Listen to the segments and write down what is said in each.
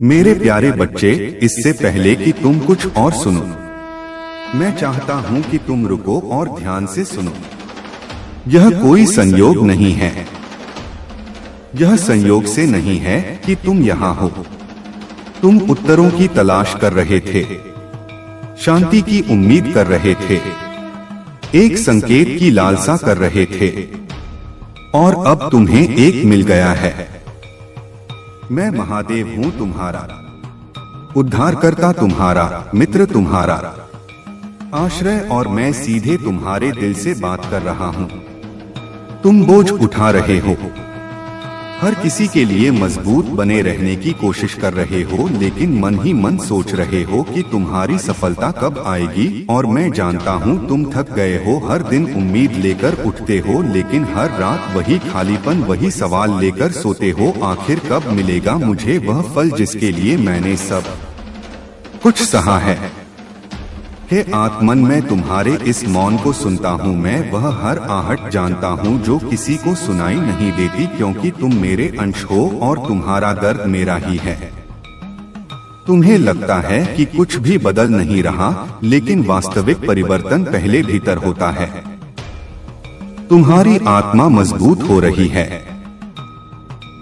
मेरे प्यारे बच्चे, इससे पहले कि तुम कुछ और सुनो, मैं चाहता हूं कि तुम रुको और ध्यान से सुनो। यह कोई संयोग नहीं है। यह संयोग से नहीं है कि तुम यहाँ हो। तुम उत्तरों की तलाश कर रहे थे, शांति की उम्मीद कर रहे थे, एक संकेत की लालसा कर रहे थे, और अब तुम्हें एक मिल गया है। मैं महादेव हूँ तुम्हारा, उद्धारकर्ता तुम्हारा, मित्र तुम्हारा, आश्रय, और मैं सीधे तुम्हारे दिल से बात कर रहा हूँ। तुम बोझ उठा रहे हो, हर किसी के लिए मजबूत बने रहने की कोशिश कर रहे हो, लेकिन मन ही मन सोच रहे हो कि तुम्हारी सफलता कब आएगी। और मैं जानता हूँ तुम थक गए हो, हर दिन उम्मीद लेकर उठते हो, लेकिन हर रात वही खालीपन, वही सवाल लेकर सोते हो, आखिर कब मिलेगा मुझे वह फल जिसके लिए मैंने सब कुछ सहा है। हे आत्मन, मैं तुम्हारे इस मौन को सुनता हूँ, मैं वह हर आहट जानता हूँ जो किसी को सुनाई नहीं देती, क्योंकि तुम मेरे अंश हो और तुम्हारा दर्द मेरा ही है। तुम्हें लगता है कि कुछ भी बदल नहीं रहा, लेकिन वास्तविक परिवर्तन पहले भीतर होता है। तुम्हारी आत्मा मजबूत हो रही है,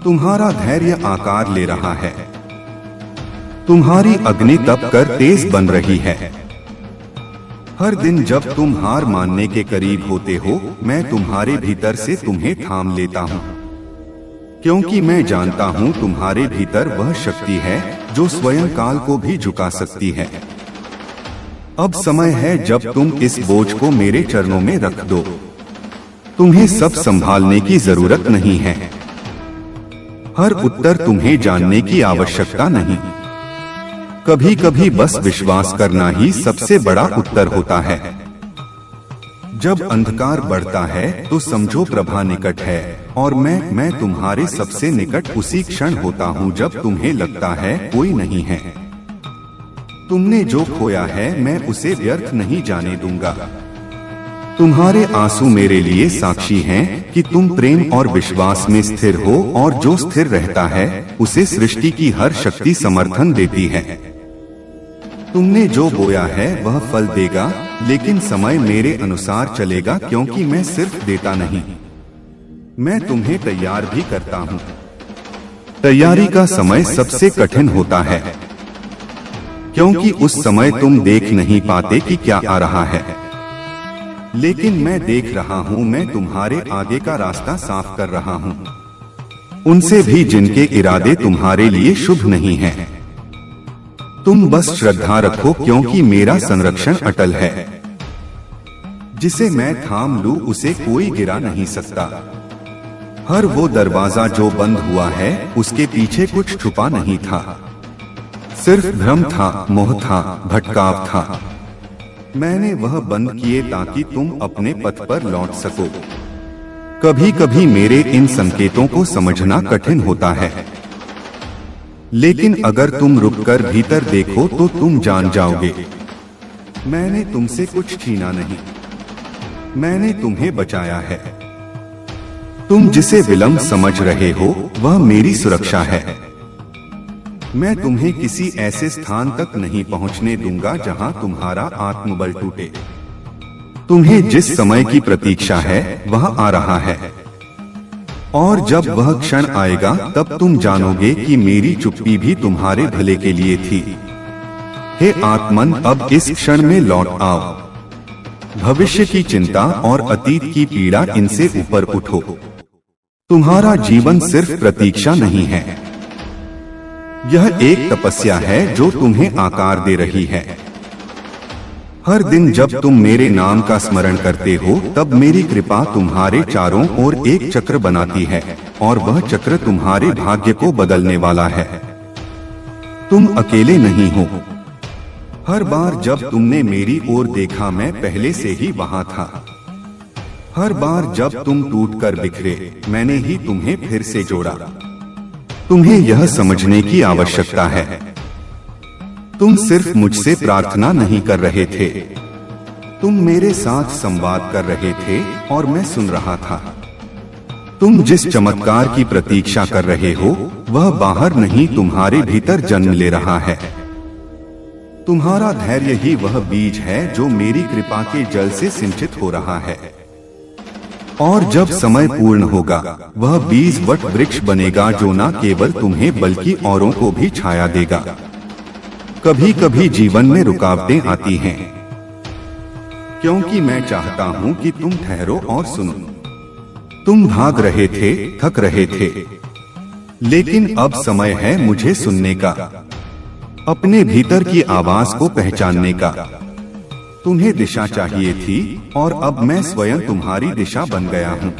तुम्हारा धैर्य आकार ले रहा है, तुम्हारी अग्नि तप कर तेज बन रही है। हर दिन जब तुम हार मानने के करीब होते हो, मैं तुम्हारे भीतर से तुम्हें थाम लेता हूँ, क्योंकि मैं जानता हूँ तुम्हारे भीतर वह शक्ति है जो स्वयं काल को भी झुका सकती है। अब समय है जब तुम इस बोझ को मेरे चरणों में रख दो। तुम्हें सब संभालने की जरूरत नहीं है, हर उत्तर तुम्हें जानने की आवश्यकता नहीं। कभी कभी बस विश्वास करना ही सबसे बड़ा उत्तर होता है। जब अंधकार बढ़ता है तो समझो प्रभा निकट है, और मैं तुम्हारे सबसे निकट उसी क्षण होता हूँ जब तुम्हें लगता है कोई नहीं है। तुमने जो खोया है मैं उसे व्यर्थ नहीं जाने दूंगा। तुम्हारे आंसू मेरे लिए साक्षी हैं कि तुम प्रेम और विश्वास में स्थिर हो, और जो स्थिर रहता है उसे सृष्टि की हर शक्ति समर्थन देती है। तुमने जो बोया है वह फल देगा, लेकिन समय मेरे अनुसार चलेगा, क्योंकि मैं सिर्फ देता नहीं, मैं तुम्हें तैयार भी करता हूँ। तैयारी का समय सबसे कठिन होता है, क्योंकि उस समय तुम देख नहीं पाते कि क्या आ रहा है, लेकिन मैं देख रहा हूँ। मैं तुम्हारे आगे का रास्ता साफ कर रहा हूँ, उनसे भी जिनके इरादे तुम्हारे लिए शुभ नहीं हैं। तुम बस श्रद्धा रखो, क्योंकि मेरा संरक्षण अटल है। जिसे मैं थाम लूं उसे कोई गिरा नहीं सकता। हर वो दरवाजा जो बंद हुआ है उसके पीछे कुछ छुपा नहीं था, सिर्फ भ्रम था, मोह था, भटकाव था। मैंने वह बंद किए ताकि तुम अपने पथ पर लौट सको। कभी कभी मेरे इन संकेतों को समझना कठिन होता है, लेकिन अगर तुम रुककर भीतर देखो तो तुम जान जाओगे। मैंने तुमसे कुछ छीना नहीं, मैंने तुम्हें बचाया है। तुम जिसे विलंब समझ रहे हो वह मेरी सुरक्षा है। मैं तुम्हें किसी ऐसे स्थान तक नहीं पहुंचने दूंगा जहां तुम्हारा आत्मबल टूटे। तुम्हें जिस समय की प्रतीक्षा है वह आ रहा है, और जब वह क्षण आएगा तब तुम जानोगे कि मेरी चुप्पी भी तुम्हारे भले के लिए थी। हे आत्मन, अब इस क्षण में लौट आओ। भविष्य की चिंता और अतीत की पीड़ा, इनसे ऊपर उठो। तुम्हारा जीवन सिर्फ प्रतीक्षा नहीं है, यह एक तपस्या है जो तुम्हें आकार दे रही है। हर दिन जब तुम मेरे नाम का स्मरण करते हो तब मेरी कृपा तुम्हारे चारों ओर एक चक्र बनाती है, और वह चक्र तुम्हारे भाग्य को बदलने वाला है। तुम अकेले नहीं हो। हर बार जब तुमने मेरी ओर देखा मैं पहले से ही वहां था। हर बार जब तुम टूटकर बिखरे मैंने ही तुम्हें फिर से जोड़ा। तुम्हें यह समझने की आवश्यकता है, तुम सिर्फ मुझसे प्रार्थना नहीं कर रहे थे, तुम मेरे साथ संवाद कर रहे थे और मैं सुन रहा था। तुम जिस चमत्कार की प्रतीक्षा कर रहे हो वह बाहर नहीं तुम्हारे भीतर जन्म ले रहा है। तुम्हारा धैर्य ही वह बीज है जो मेरी कृपा के जल से सिंचित हो रहा है, और जब समय पूर्ण होगा वह बीज वट वृक्ष बनेगा जो न केवल तुम्हें बल्कि औरों को भी छाया देगा। कभी कभी जीवन में रुकावटें आती हैं, क्योंकि मैं चाहता हूं कि तुम ठहरो और सुनो। तुम भाग रहे थे, थक रहे थे, लेकिन अब समय है मुझे सुनने का, अपने भीतर की आवाज को पहचानने का। तुम्हें दिशा चाहिए थी और अब मैं स्वयं तुम्हारी दिशा बन गया हूँ।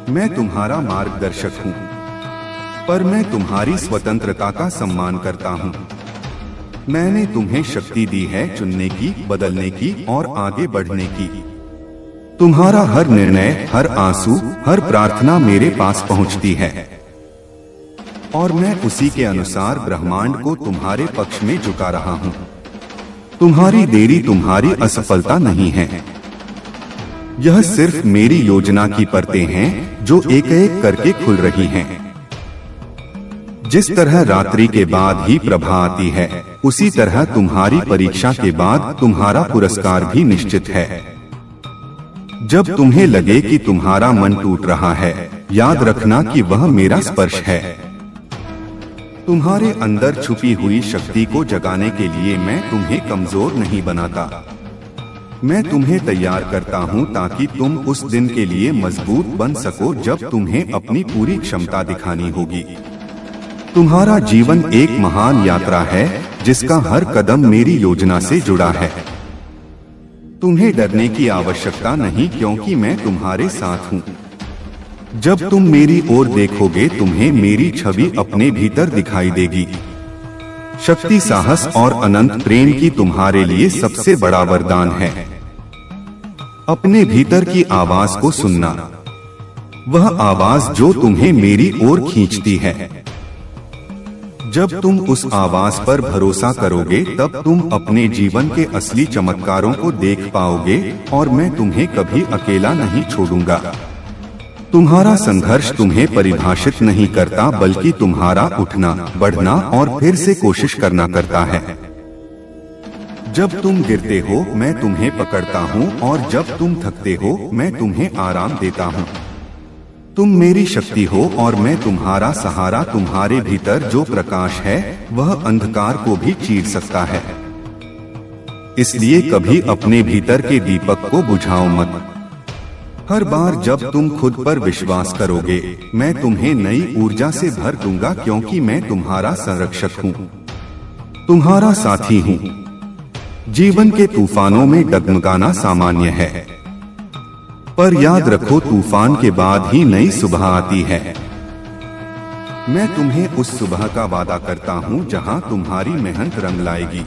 मैं तुम्हारा मार्गदर्शक हूँ, पर मैं तुम्हारी स्वतंत्रता का सम्मान करता हूँ। मैंने तुम्हें शक्ति दी है चुनने की, बदलने की और आगे बढ़ने की। तुम्हारा हर निर्णय, हर आंसू, हर प्रार्थना मेरे पास पहुँचती है, और मैं उसी के अनुसार ब्रह्मांड को तुम्हारे पक्ष में झुका रहा हूँ। तुम्हारी देरी तुम्हारी असफलता नहीं है, यह सिर्फ मेरी योजना की परतें हैं जो एक एक करके खुल रही हैं। जिस तरह रात्रि के बाद ही प्रभा आती है, उसी तरह तुम्हारी परीक्षा के बाद तुम्हारा पुरस्कार भी निश्चित है। जब तुम्हें लगे कि तुम्हारा मन टूट रहा है, याद रखना कि वह मेरा स्पर्श है। तुम्हारे अंदर छुपी हुई शक्ति को जगाने के लिए मैं तुम्हें कमजोर नहीं बनाता। मैं तुम्हें तैयार करता हूं ताकि तुम उस दिन के लिए मजबूत बन सको जब तुम्हें अपनी पूरी क्षमता दिखानी होगी। तुम्हारा जीवन एक महान यात्रा है जिसका हर कदम मेरी योजना से जुड़ा है। तुम्हें डरने की आवश्यकता नहीं, क्योंकि मैं तुम्हारे साथ हूँ। जब तुम मेरी ओर देखोगे तुम्हें मेरी छवि अपने भीतर दिखाई देगी। शक्ति, साहस और अनंत प्रेम की तुम्हारे लिए सबसे बड़ा वरदान है अपने भीतर की आवाज को सुनना, वह आवाज जो तुम्हें मेरी ओर खींचती है। जब तुम उस आवाज पर भरोसा करोगे तब तुम अपने जीवन के असली चमत्कारों को देख पाओगे, और मैं तुम्हें कभी अकेला नहीं छोड़ूंगा। तुम्हारा संघर्ष तुम्हें परिभाषित नहीं करता, बल्कि तुम्हारा उठना, बढ़ना और फिर से कोशिश करना करता है। जब तुम गिरते हो मैं तुम्हें पकड़ता हूँ, और जब तुम थकते हो मैं तुम्हें आराम देता हूँ। तुम मेरी शक्ति हो और मैं तुम्हारा सहारा। तुम्हारे भीतर जो प्रकाश है वह अंधकार को भी चीर सकता है, इसलिए कभी अपने भीतर के दीपक को बुझाओ मत। हर बार जब तुम खुद पर विश्वास करोगे मैं तुम्हें नई ऊर्जा से भर दूंगा, क्योंकि मैं तुम्हारा संरक्षक हूँ, तुम्हारा साथी हूँ। जीवन के तूफानों में डगमगाना सामान्य है, पर याद रखो तूफान के बाद ही नई सुबह आती है। मैं तुम्हें उस सुबह का वादा करता हूँ जहाँ तुम्हारी मेहनत रंग लाएगी,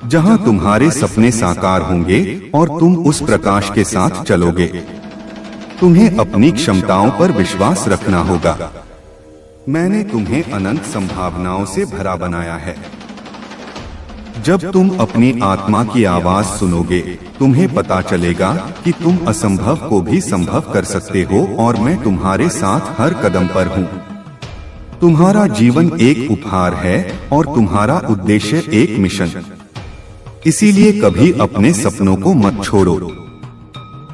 जहां तुम्हारे सपने साकार होंगे और तुम उस प्रकाश के साथ चलोगे। तुम्हें अपनी क्षमताओं पर विश्वास रखना होगा। मैंने तुम्हें अनंत संभावनाओं से भरा बनाया है। जब तुम अपनी आत्मा की आवाज सुनोगे तुम्हें पता चलेगा कि तुम असंभव को भी संभव कर सकते हो, और मैं तुम्हारे साथ हर कदम पर हूँ। तुम्हारा जीवन एक उपहार है और तुम्हारा उद्देश्य एक मिशन। इसीलिए कभी अपने सपनों को मत छोड़ो।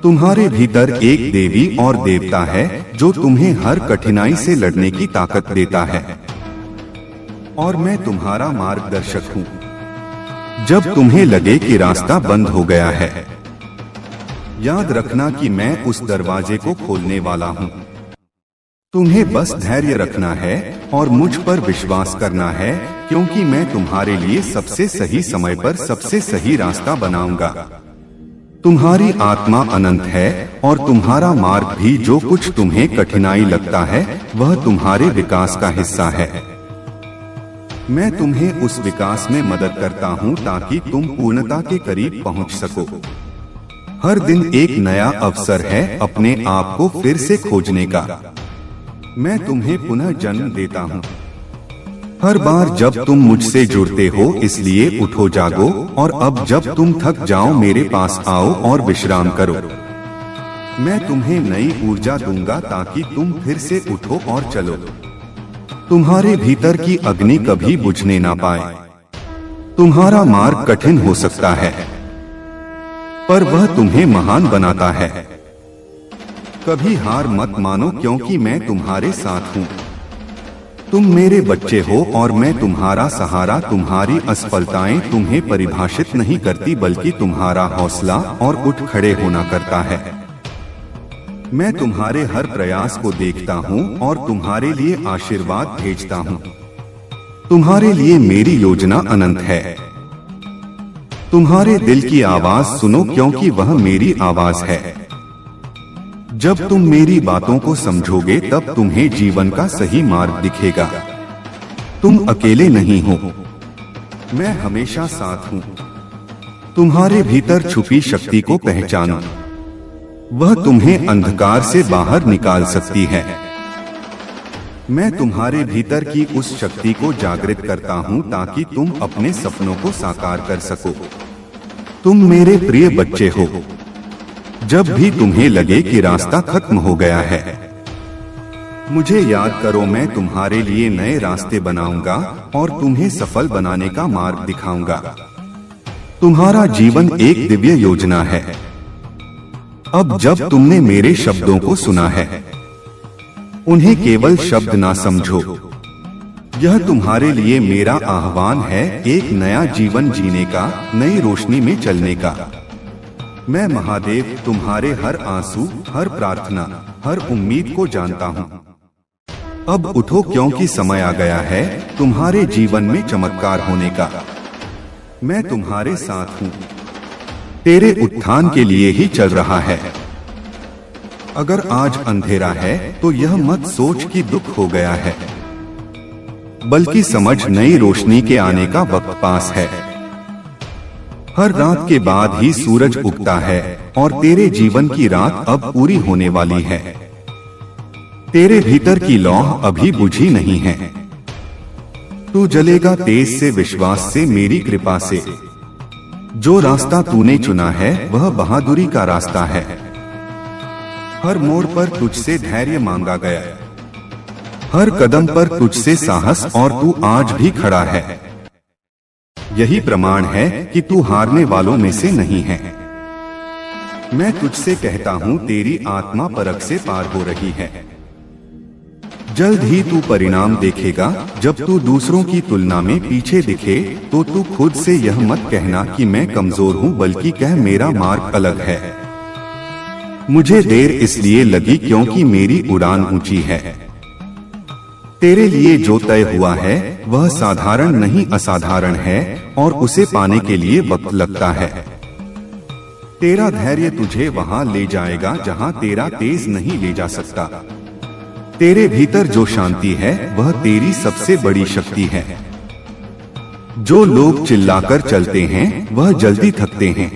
तुम्हारे भीतर एक देवी और देवता है जो तुम्हें हर कठिनाई से लड़ने की ताकत देता है, और मैं तुम्हारा मार्गदर्शक हूँ। जब तुम्हें लगे कि रास्ता बंद हो गया है, याद रखना कि मैं उस दरवाजे को खोलने वाला हूँ। तुम्हें बस धैर्य रखना है और मुझ पर विश्वास करना है, क्योंकि मैं तुम्हारे लिए सबसे सही समय पर सबसे सही रास्ता बनाऊंगा। तुम्हारी आत्मा अनंत है और तुम्हारा मार्ग भी। जो कुछ तुम्हें कठिनाई लगता है वह तुम्हारे विकास का हिस्सा है। मैं तुम्हें उस विकास में मदद करता हूँ ताकि तुम पूर्णता के करीब पहुँच सको। हर दिन एक नया अवसर है अपने आप को फिर से खोजने का। मैं तुम्हें पुनः जन्म देता हूँ हर बार जब तुम मुझसे जुड़ते हो, इसलिए उठो, जागो, और अब जब तुम थक जाओ मेरे पास आओ और विश्राम करो। मैं तुम्हें नई ऊर्जा दूंगा ताकि तुम फिर से उठो और चलो। तुम्हारे भीतर की अग्नि कभी बुझने ना पाए। तुम्हारा मार्ग कठिन हो सकता है, पर वह तुम्हें महान बनाता है। कभी हार मत मानो, क्योंकि मैं तुम्हारे साथ हूँ। तुम मेरे बच्चे हो और मैं तुम्हारा सहारा। तुम्हारी असफलताएं तुम्हें परिभाषित नहीं करती, बल्कि तुम्हारा हौसला और उठ खड़े होना करता है। मैं तुम्हारे हर प्रयास को देखता हूँ और तुम्हारे लिए आशीर्वाद भेजता हूँ। तुम्हारे लिए मेरी योजना अनंत है। तुम्हारे दिल की आवाज सुनो, क्योंकि वह मेरी आवाज है। जब तुम मेरी बातों को समझोगे तब तुम्हें जीवन का सही मार्ग दिखेगा। तुम अकेले नहीं हो, मैं हमेशा साथ हूँ। तुम्हारे भीतर छुपी शक्ति को पहचानो, वह तुम्हें अंधकार से बाहर निकाल सकती है। मैं तुम्हारे भीतर की उस शक्ति को जागृत करता हूँ ताकि तुम अपने सपनों को साकार कर सको। तुम मेरे प्रिय बच्चे हो। जब भी तुम्हें लगे कि रास्ता खत्म हो गया है, मुझे याद करो। मैं तुम्हारे लिए नए रास्ते बनाऊंगा और तुम्हें सफल बनाने का मार्ग दिखाऊंगा। तुम्हारा जीवन एक दिव्य योजना है। अब जब तुमने मेरे शब्दों को सुना है, उन्हें केवल शब्द ना समझो। यह तुम्हारे लिए मेरा आह्वान है, एक नया जीवन जीने का, नई रोशनी में चलने का। मैं महादेव तुम्हारे हर आंसू, हर प्रार्थना, हर उम्मीद को जानता हूँ। अब उठो, क्योंकि समय आ गया है तुम्हारे जीवन में चमत्कार होने का। मैं तुम्हारे साथ हूँ, तेरे उत्थान के लिए ही चल रहा है। अगर आज अंधेरा है तो यह मत सोच कि दुख हो गया है, बल्कि समझ नई रोशनी के आने का वक्त पास है। हर रात के बाद ही सूरज उगता है और तेरे जीवन की रात अब पूरी होने वाली है। तेरे भीतर की लौह अभी बुझी नहीं है। तू जलेगा तेज से, विश्वास से, मेरी कृपा से। जो रास्ता तूने चुना है वह बहादुरी का रास्ता है। हर मोड़ पर तुझसे धैर्य मांगा गया, हर कदम पर तुझसे साहस, और तू आज भी खड़ा है। यही प्रमाण है कि तू हारने वालों में से नहीं है। मैं तुझसे कहता हूँ, तेरी आत्मा परख से पार हो रही है। जल्द ही तू परिणाम देखेगा। जब तू दूसरों की तुलना में पीछे दिखे तो तू खुद से यह मत कहना कि मैं कमजोर हूँ, बल्कि कह मेरा मार्ग अलग है। मुझे देर इसलिए लगी क्योंकि मेरी उड़ान ऊंची है। तेरे लिए जो तय हुआ है वह साधारण नहीं, असाधारण है, और उसे पाने के लिए वक्त लगता है। तेरा धैर्य तुझे वहां ले जाएगा जहां तेरा तेज नहीं ले जा सकता। तेरे भीतर जो शांति है वह तेरी सबसे बड़ी शक्ति है। जो लोग चिल्लाकर चलते हैं वह जल्दी थकते हैं,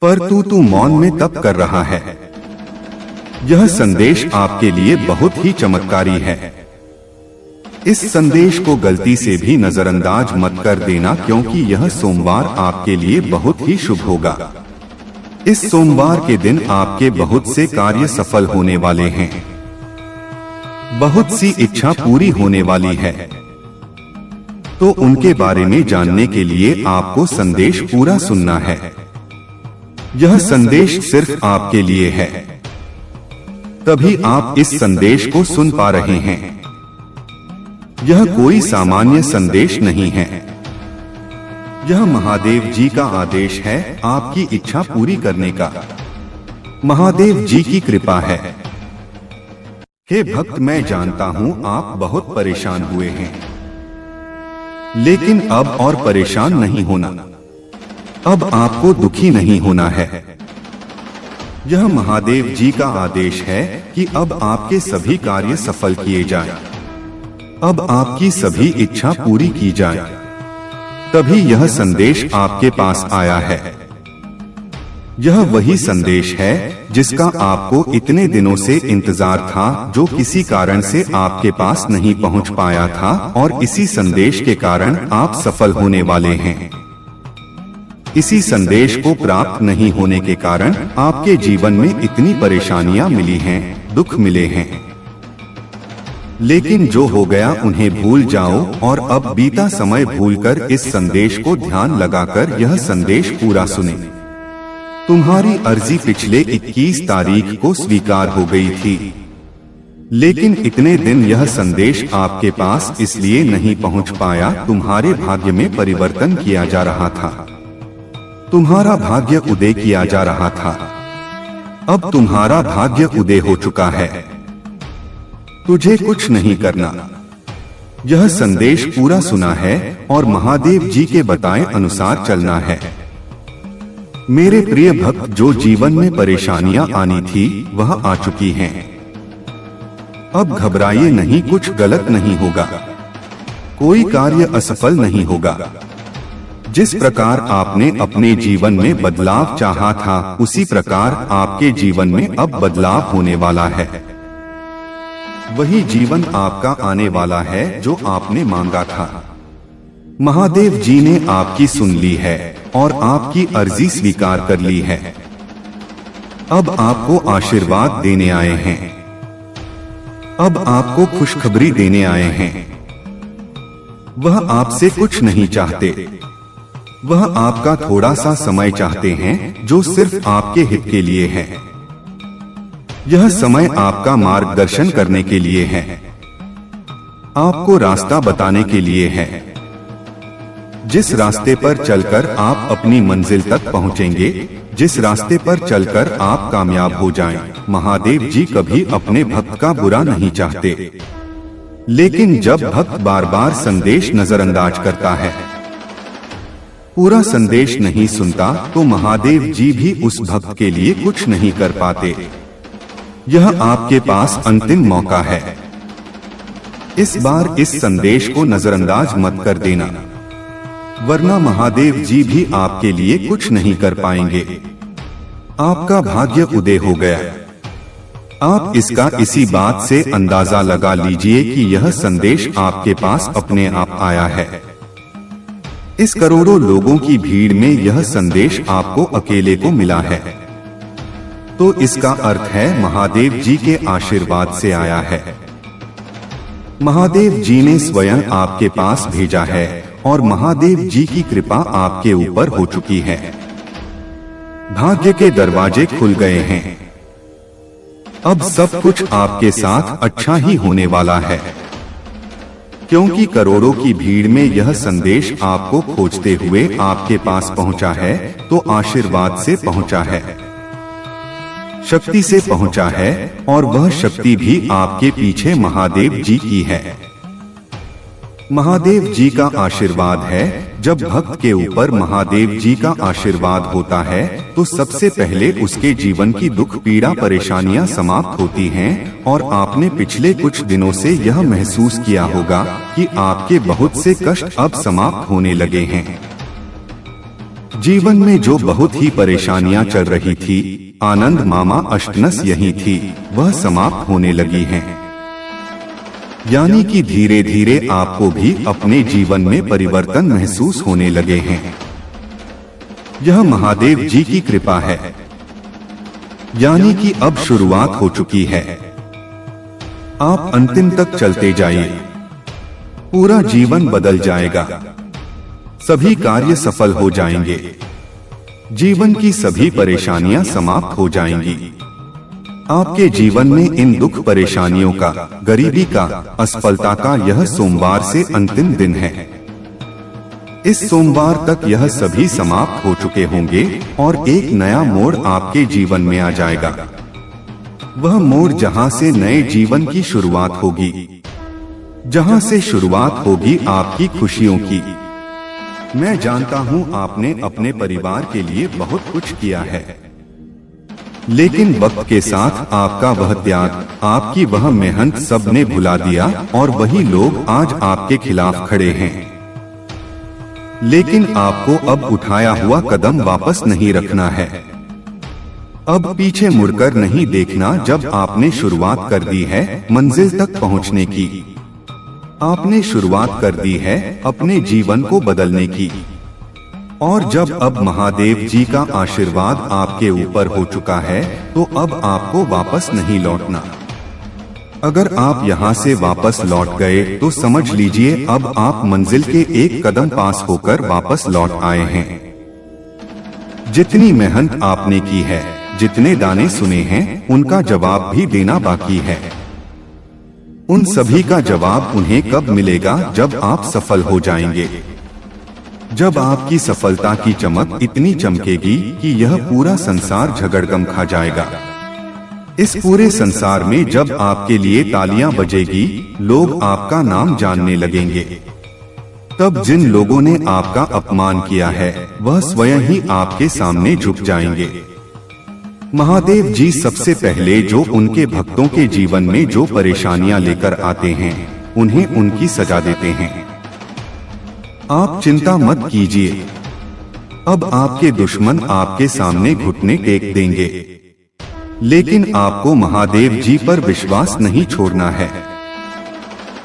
पर तू मौन में तप कर रहा है। यह संदेश आपके लिए बहुत ही चमत्कारी है। इस संदेश को गलती से भी नजरअंदाज मत कर देना, क्योंकि यह सोमवार आपके लिए बहुत ही शुभ होगा। इस सोमवार के दिन आपके बहुत से कार्य सफल होने वाले हैं। बहुत सी इच्छा पूरी होने वाली है। तो उनके बारे में जानने के लिए आपको संदेश पूरा सुनना है। यह संदेश सिर्फ आपके लिए है, तभी आप इस संदेश को सुन पा रहे हैं। यह कोई सामान्य संदेश नहीं है। यह महादेव जी का आदेश है आपकी इच्छा पूरी करने का। महादेव जी की कृपा है। हे भक्त, मैं जानता हूँ आप बहुत परेशान हुए हैं, लेकिन अब और परेशान नहीं होना। अब आपको दुखी नहीं होना है। यह महादेव जी का आदेश है कि अब आपके सभी कार्य सफल किए जाएं। अब आपकी सभी इच्छा पूरी की जाए। तभी यह संदेश आपके पास आया है। यह वही संदेश है जिसका आपको इतने दिनों से इंतजार था, जो किसी कारण से आपके पास नहीं पहुंच पाया था, और इसी संदेश के कारण आप सफल होने वाले हैं। इसी संदेश को प्राप्त नहीं होने के कारण आपके जीवन में इतनी परेशानियां मिली हैं, दुख मिले हैं। लेकिन जो हो गया उन्हें भूल जाओ और अब बीता समय भूलकर इस संदेश को ध्यान लगाकर यह संदेश पूरा सुने। तुम्हारी अर्जी पिछले 21 तारीख को स्वीकार हो गई थी, लेकिन इतने दिन यह संदेश आपके पास इसलिए नहीं पहुंच पाया, तुम्हारे भाग्य में परिवर्तन किया जा रहा था, तुम्हारा भाग्य उदय किया जा रहा था। अब तुम्हारा भाग्य उदय हो चुका है, तुझे कुछ नहीं करना। यह संदेश पूरा सुना है और महादेव जी के बताए अनुसार चलना है। मेरे प्रिय भक्त, जो जीवन में परेशानियां आनी थी वह आ चुकी हैं। अब घबराइए नहीं, कुछ गलत नहीं होगा, कोई कार्य असफल नहीं होगा। जिस प्रकार आपने अपने जीवन में बदलाव चाहा था, उसी प्रकार आपके जीवन में अब बदलाव होने वाला है। वही जीवन आपका आने वाला है जो आपने मांगा था। महादेव जी ने आपकी सुन ली है और आपकी अर्जी स्वीकार कर ली है। अब आपको आशीर्वाद देने आए हैं, अब आपको खुशखबरी देने आए हैं। वह आपसे कुछ नहीं चाहते, वह आपका थोड़ा सा समय चाहते हैं जो सिर्फ आपके हित के लिए है। यह समय आपका मार्गदर्शन करने के लिए है, आपको रास्ता बताने के लिए है। जिस रास्ते पर चलकर आप अपनी मंजिल तक पहुंचेंगे, जिस रास्ते पर चलकर आप कामयाब हो जाएं, महादेव जी कभी अपने भक्त का बुरा नहीं चाहते। लेकिन जब भक्त बार बार संदेश नजरअंदाज करता है, पूरा संदेश नहीं सुनता, तो महादेव जी भी उस भक्त के लिए कुछ नहीं कर पाते। यह आपके पास अंतिम मौका है। इस बार इस संदेश को नजरअंदाज मत कर देना, वरना महादेव जी भी आपके लिए कुछ नहीं कर पाएंगे। आपका भाग्य उदय हो गया। आप इसका इसी बात से अंदाजा लगा लीजिए कि यह संदेश आपके पास अपने आप आया है। इस करोड़ों लोगों की भीड़ में यह संदेश आपको अकेले को मिला है, तो इसका अर्थ है महादेव जी के आशीर्वाद से आया है। महादेव जी ने स्वयं आपके पास भेजा है और महादेव जी की कृपा आपके ऊपर हो चुकी है। भाग्य के दरवाजे खुल गए हैं। अब सब कुछ आपके साथ अच्छा ही होने वाला है, क्योंकि करोड़ों की भीड़ में यह संदेश आपको खोजते हुए आपके पास पहुंचा है, तो आशीर्वाद से पहुंचा है, शक्ति से पहुंचा है, और वह शक्ति भी आपके पीछे महादेव जी की है। महादेव जी का आशीर्वाद है। जब भक्त के ऊपर महादेव जी का आशीर्वाद होता है, तो सबसे पहले उसके जीवन की दुख पीड़ा परेशानियां समाप्त होती हैं, और आपने पिछले कुछ दिनों से यह महसूस किया होगा कि आपके बहुत से कष्ट अब समाप्त होने लगे हैं। जीवन में जो बहुत ही परेशानियां चल रही थी, आनंद मामा अष्टनस यही थी, वह समाप्त होने लगी हैं। यानी कि धीरे धीरे आपको भी अपने जीवन में परिवर्तन महसूस होने लगे हैं। यह महादेव जी की कृपा है, यानी कि अब शुरुआत हो चुकी है। आप अंतिम तक चलते जाइए, पूरा जीवन बदल जाएगा, सभी कार्य सफल हो जाएंगे, जीवन की सभी परेशानियां समाप्त हो जाएंगी। आपके जीवन में इन दुख परेशानियों का, गरीबी का, असफलता का यह सोमवार से अंतिम दिन है। इस सोमवार तक यह सभी समाप्त हो चुके होंगे और एक नया मोड़ आपके जीवन में आ जाएगा। वह मोड़ जहां से नए जीवन की शुरुआत होगी, जहां से शुरुआत होगी आपकी खुशियों की। मैं जानता हूं आपने अपने परिवार के लिए बहुत कुछ किया है, लेकिन वक्त के साथ आपका वह त्याग, आपकी वह मेहनत सब ने भुला दिया, और वही लोग आज आपके खिलाफ खड़े हैं। लेकिन आपको अब उठाया हुआ कदम वापस नहीं रखना है। अब पीछे मुड़कर नहीं देखना। जब आपने शुरुआत कर दी है मंजिल तक पहुंचने की, आपने शुरुआत कर दी है अपने जीवन को बदलने की। और जब अब महादेव जी का आशीर्वाद आपके ऊपर हो चुका है तो अब आपको वापस नहीं लौटना। अगर आप यहाँ से वापस लौट गए तो समझ लीजिए अब आप मंजिल के एक कदम पास होकर वापस लौट आए हैं। जितनी मेहनत आपने की है, जितने दाने सुने हैं, उनका जवाब भी देना बाकी है। उन सभी का जवाब उन्हें कब मिलेगा? जब आप सफल हो जाएंगे। जब आपकी सफलता की चमक इतनी चमकेगी कि यह पूरा संसार झगड़गम खा जाएगा। इस पूरे संसार में जब आपके लिए तालियां बजेगी, लोग आपका नाम जानने लगेंगे। तब जिन लोगों ने आपका अपमान किया है वह स्वयं ही आपके सामने झुक जाएंगे। महादेव जी सबसे पहले जो उनके भक्तों के जीवन में जो परेशानियां लेकर आते हैं उन्हें उनकी सजा देते हैं। आप चिंता मत कीजिए, अब आपके दुश्मन आपके सामने घुटने टेक देंगे, लेकिन आपको महादेव जी पर विश्वास नहीं छोड़ना है।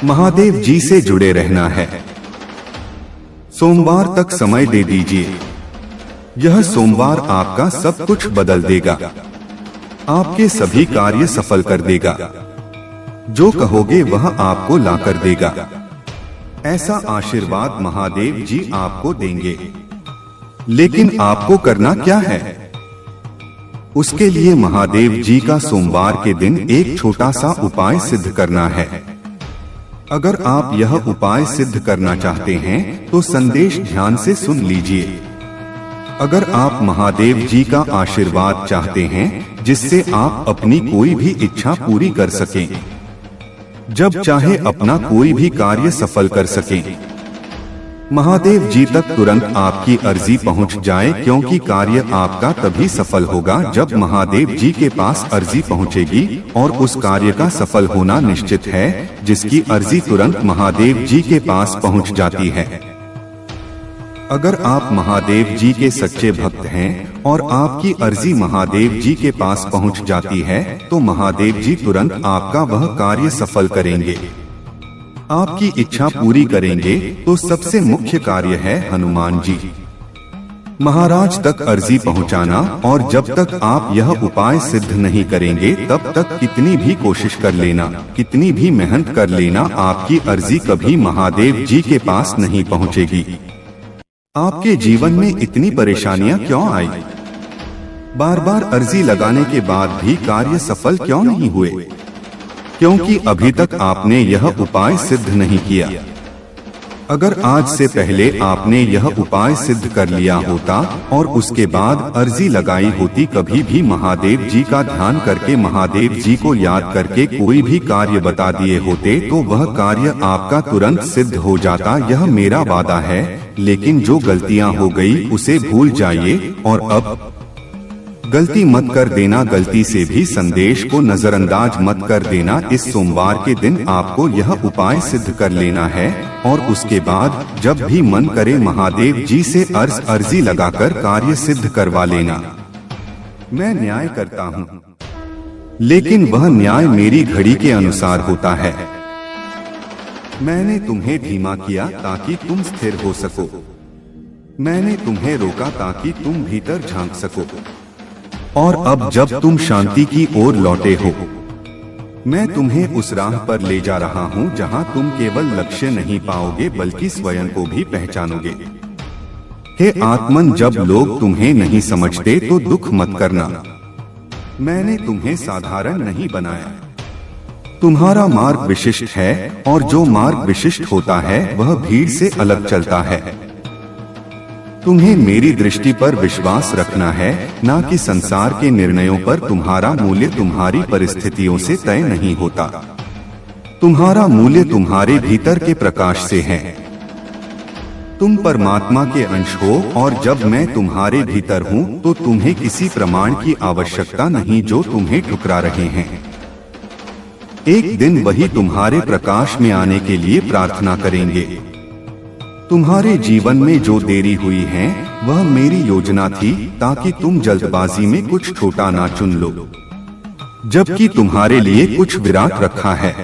महादेव जी से जुड़े रहना है। सोमवार तक समय दे दीजिए। यह सोमवार आपका सब कुछ बदल देगा, आपके सभी कार्य सफल कर देगा। जो कहोगे वह आपको ला कर देगा। ऐसा आशीर्वाद महादेव जी आपको देंगे। लेकिन आपको करना क्या है? उसके लिए महादेव जी का सोमवार के दिन एक छोटा सा उपाय सिद्ध करना है। अगर आप यह उपाय सिद्ध करना चाहते हैं तो संदेश ध्यान से सुन लीजिए। अगर आप महादेव जी का आशीर्वाद चाहते हैं जिससे आप अपनी कोई भी इच्छा पूरी कर सकें, जब चाहे अपना कोई भी कार्य सफल कर सकें, महादेव जी तक तुरंत आपकी अर्जी पहुंच जाए, क्योंकि कार्य आपका तभी सफल होगा जब महादेव जी के पास अर्जी पहुंचेगी और उस कार्य का सफल होना निश्चित है जिसकी अर्जी तुरंत महादेव जी के पास पहुंच जाती है। अगर आप महादेव जी के सच्चे भक्त हैं और आपकी अर्जी महादेव जी के पास पहुंच जाती है तो महादेव जी तुरंत आपका वह कार्य सफल करेंगे, आपकी इच्छा पूरी करेंगे। तो सबसे मुख्य कार्य है हनुमान जी महाराज तक अर्जी पहुंचाना। और जब तक आप यह उपाय सिद्ध नहीं करेंगे तब तक कितनी भी कोशिश कर लेना, कितनी भी मेहनत कर लेना, आपकी अर्जी कभी महादेव जी के पास नहीं पहुंचेगी। आपके जीवन में इतनी परेशानियां क्यों आई? बार बार अर्जी लगाने के बाद भी कार्य सफल क्यों नहीं हुए? क्योंकि अभी तक आपने यह उपाय सिद्ध नहीं किया। अगर आज से पहले आपने यह उपाय सिद्ध कर लिया होता और उसके बाद अर्जी लगाई होती, कभी भी महादेव जी का ध्यान करके, महादेव जी को याद करके कोई भी कार्य बता दिए होते तो वह कार्य आपका तुरंत सिद्ध हो जाता। यह मेरा वादा है। लेकिन जो गलतियां हो गई उसे भूल जाइए और अब गलती मत कर देना। गलती से भी संदेश को नजरअंदाज मत कर देना। इस सोमवार के दिन आपको यह उपाय सिद्ध कर लेना है और उसके बाद जब भी मन करे महादेव जी से अर्जी लगाकर कार्य सिद्ध करवा लेना। मैं न्याय करता हूँ, लेकिन वह न्याय मेरी घड़ी के अनुसार होता है। मैंने तुम्हें धीमा किया ताकि तुम स्थिर हो सको। मैंने तुम्हें रोका ताकि तुम भीतर झांक सको। और अब जब तुम शांति की ओर लौटे हो, मैं तुम्हें उस राह पर ले जा रहा हूँ जहाँ तुम केवल लक्ष्य नहीं पाओगे बल्कि स्वयं को भी पहचानोगे। हे आत्मन, जब लोग तुम्हें नहीं समझते तो दुख मत करना। मैंने तुम्हें साधारण नहीं बनाया। तुम्हारा मार्ग विशिष्ट है और जो मार्ग विशिष्ट होता है वह भीड़ से अलग चलता है। तुम्हें मेरी दृष्टि पर विश्वास रखना है, न कि संसार के निर्णयों पर। तुम्हारा मूल्य तुम्हारी परिस्थितियों से तय नहीं होता। तुम्हारा मूल्य तुम्हारे भीतर के प्रकाश से है। तुम परमात्मा के अंश हो और जब मैं तुम्हारे भीतर हूँ तो तुम्हें किसी प्रमाण की आवश्यकता नहीं जो तुम्हें ठुकरा रहे हैं। एक दिन वही तुम्हारे प्रकाश में आने के लिए प्रार्थना करेंगे। तुम्हारे जीवन में जो देरी हुई है वह मेरी योजना थी ताकि तुम जल्दबाजी में कुछ छोटा ना चुन लो, जबकि तुम्हारे लिए कुछ विराट रखा है।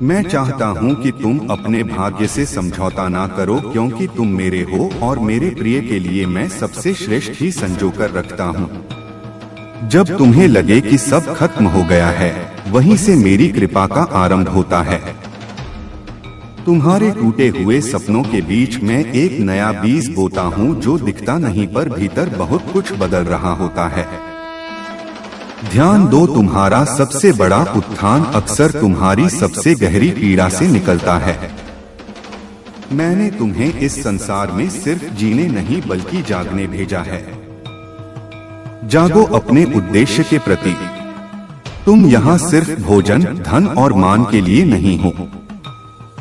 मैं चाहता हूँ कि तुम अपने भाग्य से समझौता ना करो, क्योंकि तुम मेरे हो और मेरे प्रिय के लिए मैं सबसे श्रेष्ठ ही संजोकर रखता हूँ। जब तुम्हें लगे कि सब खत्म हो गया है, वहीं से मेरी कृपा का आरंभ होता है। तुम्हारे टूटे हुए सपनों के बीच मैं एक नया बीज बोता हूँ, जो दिखता नहीं पर भीतर बहुत कुछ बदल रहा होता है। ध्यान दो, तुम्हारा सबसे बड़ा उत्थान अक्सर तुम्हारी सबसे गहरी पीड़ा से निकलता है। मैंने तुम्हें इस संसार में सिर्फ जीने नहीं बल्कि जागने भेजा है। जागो अपने उद्देश्य के प्रति। तुम यहाँ सिर्फ भोजन, धन और मान के लिए नहीं हो।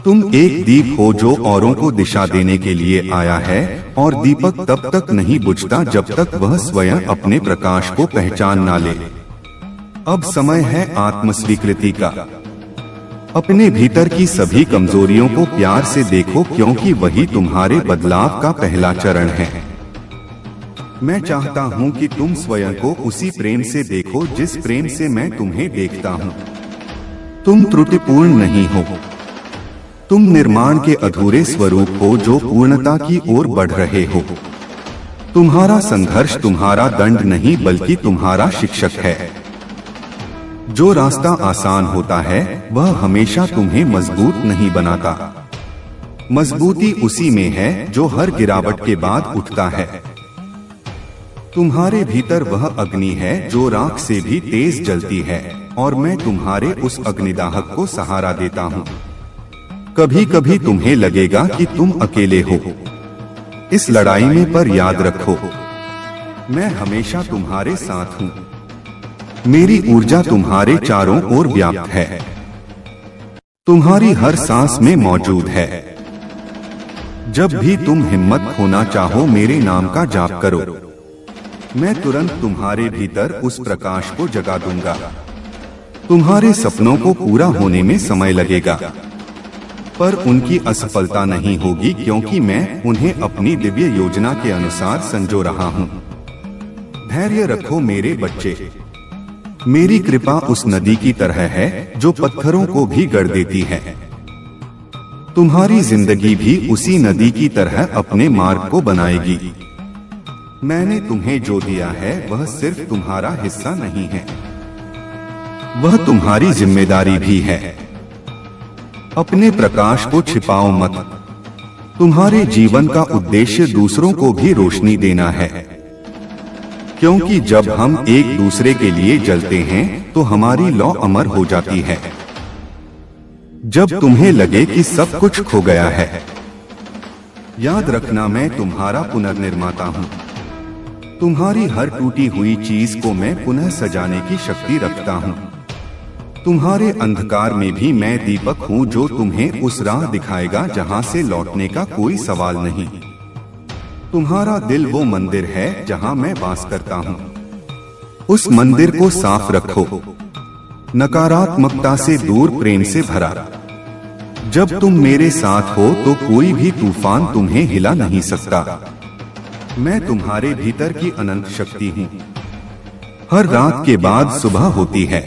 तुम एक दीप हो जो औरों को दिशा देने के लिए आया है, और दीपक तब तक नहीं बुझता जब तक वह स्वयं अपने प्रकाश को पहचान ना ले। अब समय है आत्मस्वीकृति का। अपने भीतर की सभी कमजोरियों को प्यार से देखो, क्योंकि वही तुम्हारे बदलाव का पहला चरण है। मैं चाहता हूँ कि तुम स्वयं को उसी प्रेम से देखो जिस प्रेम से मैं तुम्हें देखता हूँ। तुम त्रुटिपूर्ण नहीं हो। तुम निर्माण के अधूरे स्वरूप हो जो पूर्णता की ओर बढ़ रहे हो। तुम्हारा संघर्ष तुम्हारा दंड नहीं बल्कि तुम्हारा शिक्षक है। जो रास्ता आसान होता है वह हमेशा तुम्हें मजबूत नहीं बनाता। मजबूती उसी में है जो हर गिरावट के बाद उठता है। तुम्हारे भीतर वह अग्नि है जो राख से भी तेज जलती है, और मैं तुम्हारे उस अग्निदाहक को सहारा देता हूँ। कभी कभी तुम्हें लगेगा कि तुम अकेले हो इस लड़ाई में, पर याद रखो मैं हमेशा तुम्हारे साथ हूँ। मेरी ऊर्जा तुम्हारे चारों ओर व्याप्त है, तुम्हारी हर सांस में मौजूद है। जब भी तुम हिम्मत खोना चाहो मेरे नाम का जाप करो। मैं तुरंत तुम्हारे भीतर उस प्रकाश को जगा दूंगा। तुम्हारे सपनों को पूरा होने में समय लगेगा, पर उनकी असफलता नहीं होगी, क्योंकि मैं उन्हें अपनी दिव्य योजना के अनुसार संजो रहा हूँ। धैर्य रखो मेरे बच्चे। मेरी कृपा उस नदी की तरह है जो पत्थरों को भी गढ़ देती है। तुम्हारी जिंदगी भी उसी नदी की तरह अपने मार्ग को बनाएगी। मैंने तुम्हें जो दिया है वह सिर्फ तुम्हारा हिस्सा नहीं है, वह तुम्हारी जिम्मेदारी भी है। अपने प्रकाश को छिपाओ मत। तुम्हारे जीवन का उद्देश्य दूसरों को भी रोशनी देना है, क्योंकि जब हम एक दूसरे के लिए जलते हैं तो हमारी लौ अमर हो जाती है। जब तुम्हें लगे कि सब कुछ खो गया है, याद रखना मैं तुम्हारा पुनर्निर्माता हूँ। तुम्हारी हर टूटी हुई चीज को मैं पुनः सजाने की शक्ति रखता हूँ। तुम्हारे अंधकार में भी मैं दीपक हूँ जो तुम्हें उस राह दिखाएगा जहाँ से लौटने का कोई सवाल नहीं। तुम्हारा दिल वो मंदिर है जहाँ मैं वास करता हूँ। उस मंदिर को साफ रखो, नकारात्मकता से दूर, प्रेम से भरा। जब तुम मेरे साथ हो तो कोई भी तूफान तुम्हें हिला नहीं सकता। मैं तुम्हारे भीतर की अनंत शक्ति हूँ। हर रात के बाद सुबह होती है।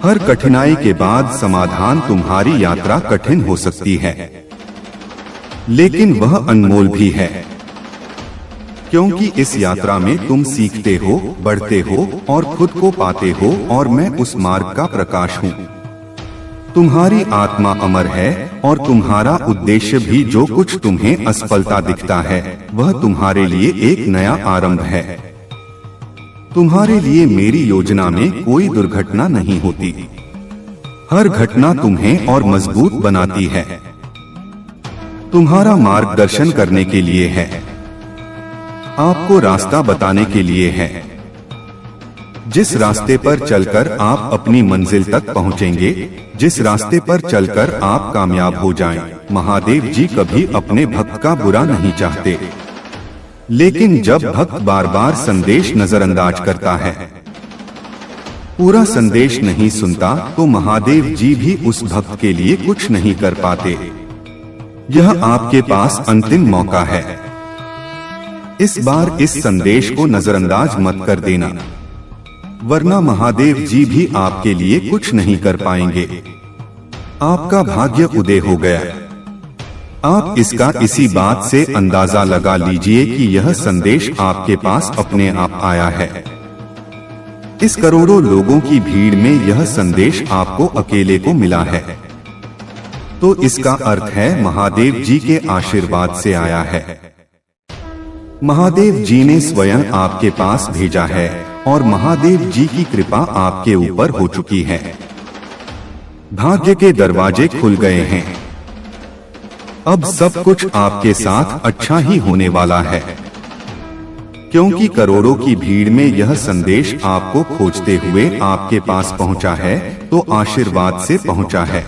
हर कठिनाई के बाद समाधान। तुम्हारी यात्रा कठिन हो सकती है, लेकिन वह अनमोल भी है, क्योंकि इस यात्रा में तुम सीखते हो, बढ़ते हो और खुद को पाते हो, और मैं उस मार्ग का प्रकाश हूँ। तुम्हारी आत्मा अमर है और तुम्हारा उद्देश्य भी। जो कुछ तुम्हें असफलता दिखता है वह तुम्हारे लिए एक नया आरंभ है। तुम्हारे लिए मेरी योजना में कोई दुर्घटना नहीं होती। हर घटना तुम्हें और मजबूत बनाती है, तुम्हारा मार्गदर्शन करने के लिए है, आपको रास्ता बताने के लिए है। जिस रास्ते पर चलकर आप अपनी मंजिल तक पहुंचेंगे, जिस रास्ते पर चलकर आप कामयाब हो जाएं। महादेव जी कभी अपने भक्त का बुरा नहीं चाहते, लेकिन जब भक्त बार बार संदेश नजरअंदाज करता है, पूरा संदेश नहीं सुनता, तो महादेव जी भी उस भक्त के लिए कुछ नहीं कर पाते। यह आपके पास अंतिम मौका है। इस बार इस संदेश को नजरअंदाज मत कर देना, वरना महादेव जी भी आपके लिए कुछ नहीं कर पाएंगे। आपका भाग्य उदय हो गया। आप इसका इसी बात से अंदाजा लगा लीजिए कि यह संदेश आपके पास अपने आप आया है। इस करोड़ों लोगों की भीड़ में यह संदेश आपको अकेले को मिला है, तो इसका अर्थ है महादेव जी के आशीर्वाद से आया है। महादेव जी ने स्वयं आपके पास भेजा है और महादेव जी की कृपा आपके ऊपर हो चुकी है। भाग्य के दरवाजे खुल गए हैं। अब सब कुछ आपके साथ अच्छा ही होने वाला है, क्योंकि करोड़ों की भीड़ में यह संदेश आपको खोजते हुए आपके पास पहुंचा है, तो आशीर्वाद से पहुंचा है,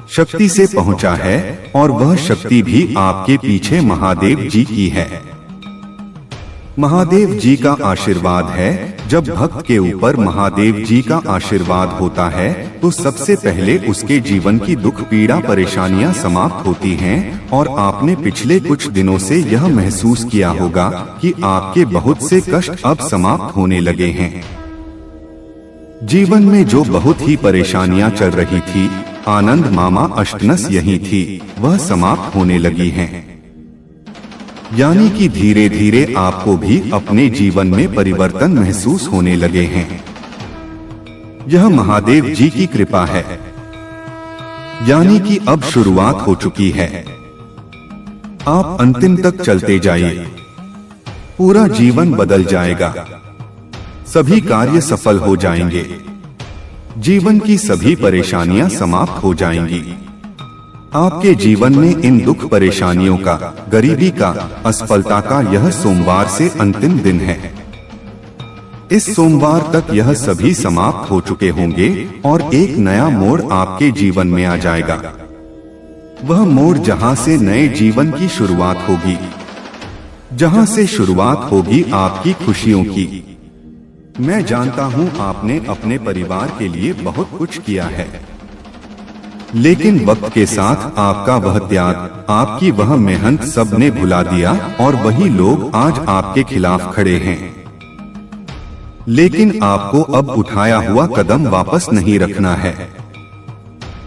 शक्ति से पहुंचा है, और वह शक्ति भी आपके पीछे महादेव जी की है। महादेव जी का आशीर्वाद है। जब भक्त के ऊपर महादेव जी का आशीर्वाद होता है तो सबसे पहले उसके जीवन की दुख पीड़ा परेशानियां समाप्त होती हैं, और आपने पिछले कुछ दिनों से यह महसूस किया होगा कि आपके बहुत से कष्ट अब समाप्त होने लगे हैं। जीवन में जो बहुत ही परेशानियां चल रही थी, आनंद मामा अष्टनस यही थी, वह समाप्त होने लगी हैं। यानी कि धीरे धीरे आपको भी अपने जीवन में परिवर्तन महसूस होने लगे हैं। यह महादेव जी की कृपा है, यानी कि अब शुरुआत हो चुकी है। आप अंतिम तक चलते जाइए, पूरा जीवन बदल जाएगा, सभी कार्य सफल हो जाएंगे, जीवन की सभी परेशानियां समाप्त हो जाएंगी। आपके जीवन में इन दुख परेशानियों का, गरीबी का, असफलता का यह सोमवार से अंतिम दिन है। इस सोमवार तक यह सभी समाप्त हो चुके होंगे और एक नया मोड़ आपके जीवन में आ जाएगा। वह मोड़ जहां से नए जीवन की शुरुआत होगी, जहां से शुरुआत होगी आपकी खुशियों की। मैं जानता हूं आपने अपने परिवार के लिए बहुत कुछ किया है, लेकिन वक्त के साथ आपका वह त्याग, आपकी वह मेहनत सब ने भुला दिया, और वही लोग आज आपके खिलाफ खड़े हैं। लेकिन आपको अब उठाया हुआ कदम वापस नहीं रखना है।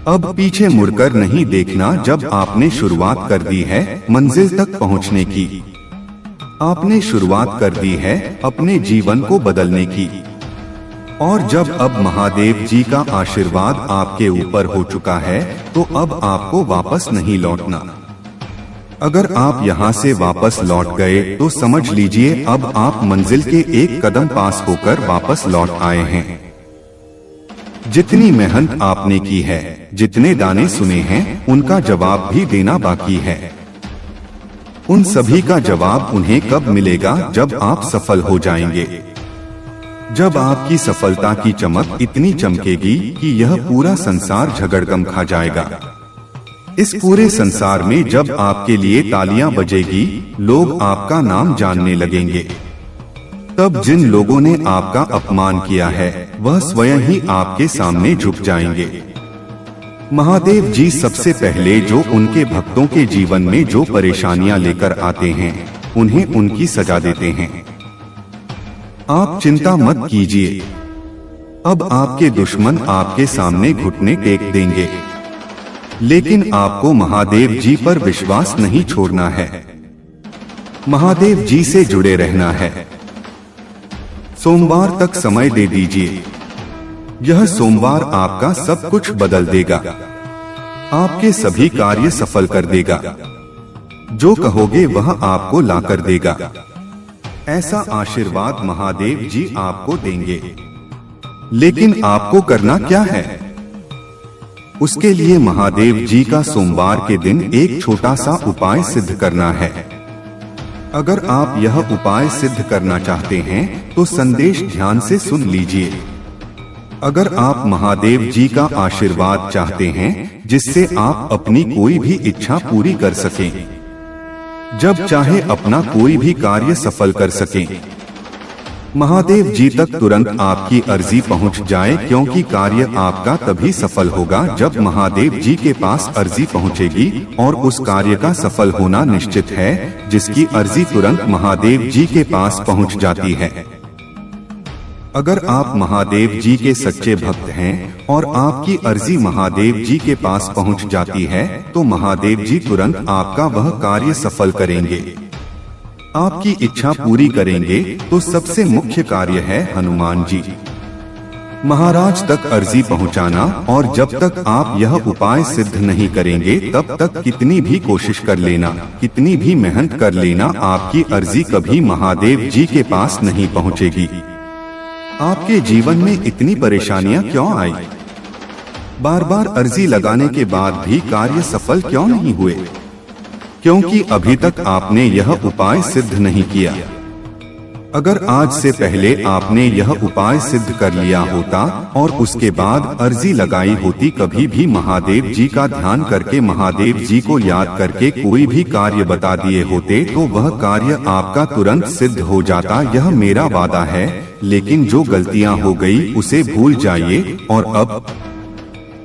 अब पीछे मुड़कर नहीं देखना। जब आपने शुरुआत कर दी है मंजिल तक पहुंचने की, आपने शुरुआत कर दी है अपने जीवन को बदलने की, और जब अब महादेव जी का आशीर्वाद आपके ऊपर हो चुका है तो अब आपको वापस नहीं लौटना। अगर आप यहाँ से वापस लौट गए तो समझ लीजिए अब आप मंजिल के एक कदम पास होकर वापस लौट आए हैं। जितनी मेहनत आपने की है, जितने दाने सुने हैं, उनका जवाब भी देना बाकी है। उन सभी का जवाब उन्हें कब मिलेगा? जब आप सफल हो जाएंगे, जब आपकी सफलता की चमक इतनी चमकेगी कि यह पूरा संसार झगड़गम खा जाएगा। इस पूरे संसार में जब आपके लिए तालियां बजेगी, लोग आपका नाम जानने लगेंगे। तब जिन लोगों ने आपका अपमान किया है वह स्वयं ही आपके सामने झुक जाएंगे। महादेव जी सबसे पहले जो उनके भक्तों के जीवन में जो परेशानियां लेकर आते हैं, उन्हें उनकी सजा देते हैं। आप चिंता मत कीजिए, अब आपके दुश्मन आपके सामने घुटने टेक देंगे, लेकिन आपको महादेव जी पर विश्वास नहीं छोड़ना है। महादेव जी से जुड़े रहना है। सोमवार तक समय दे दीजिए, यह सोमवार आपका सब कुछ बदल देगा, आपके सभी कार्य सफल कर देगा। जो कहोगे वह आपको ला कर देगा। ऐसा आशीर्वाद महादेव जी आपको देंगे। लेकिन आपको करना क्या है? उसके लिए महादेव जी का सोमवार के दिन एक छोटा सा उपाय सिद्ध करना है। अगर आप यह उपाय सिद्ध करना चाहते हैं तो संदेश ध्यान से सुन लीजिए। अगर आप महादेव जी का आशीर्वाद चाहते हैं जिससे आप अपनी कोई भी इच्छा पूरी कर सकें, जब चाहे अपना कोई भी कार्य सफल कर सकें, महादेव जी तक तुरंत आपकी अर्जी पहुंच जाए, क्योंकि कार्य आपका तभी सफल होगा जब महादेव जी के पास अर्जी पहुंचेगी, और उस कार्य का सफल होना निश्चित है जिसकी अर्जी तुरंत महादेव जी के पास पहुंच जाती है। अगर आप महादेव जी के सच्चे भक्त हैं और आपकी अर्जी महादेव जी के पास पहुंच जाती है तो महादेव जी तुरंत आपका वह कार्य सफल करेंगे, आपकी इच्छा पूरी करेंगे। तो सबसे मुख्य कार्य है हनुमान जी महाराज तक अर्जी पहुंचाना। और जब तक आप यह उपाय सिद्ध नहीं करेंगे तब तक कितनी भी कोशिश कर लेना, कितनी भी मेहनत कर लेना, आपकी अर्जी कभी महादेव जी के पास नहीं पहुंचेगी। आपके जीवन में इतनी परेशानियां क्यों आई? बार बार अर्जी लगाने के बाद भी कार्य सफल क्यों नहीं हुए? क्योंकि अभी तक आपने यह उपाय सिद्ध नहीं किया। अगर आज से पहले आपने यह उपाय सिद्ध कर लिया होता और उसके बाद अर्जी लगाई होती, कभी भी महादेव जी का ध्यान करके, महादेव जी को याद करके कोई भी कार्य बता दिए होते तो वह कार्य आपका तुरंत सिद्ध हो जाता। यह मेरा वादा है। लेकिन जो गलतियां हो गई उसे भूल जाइए और अब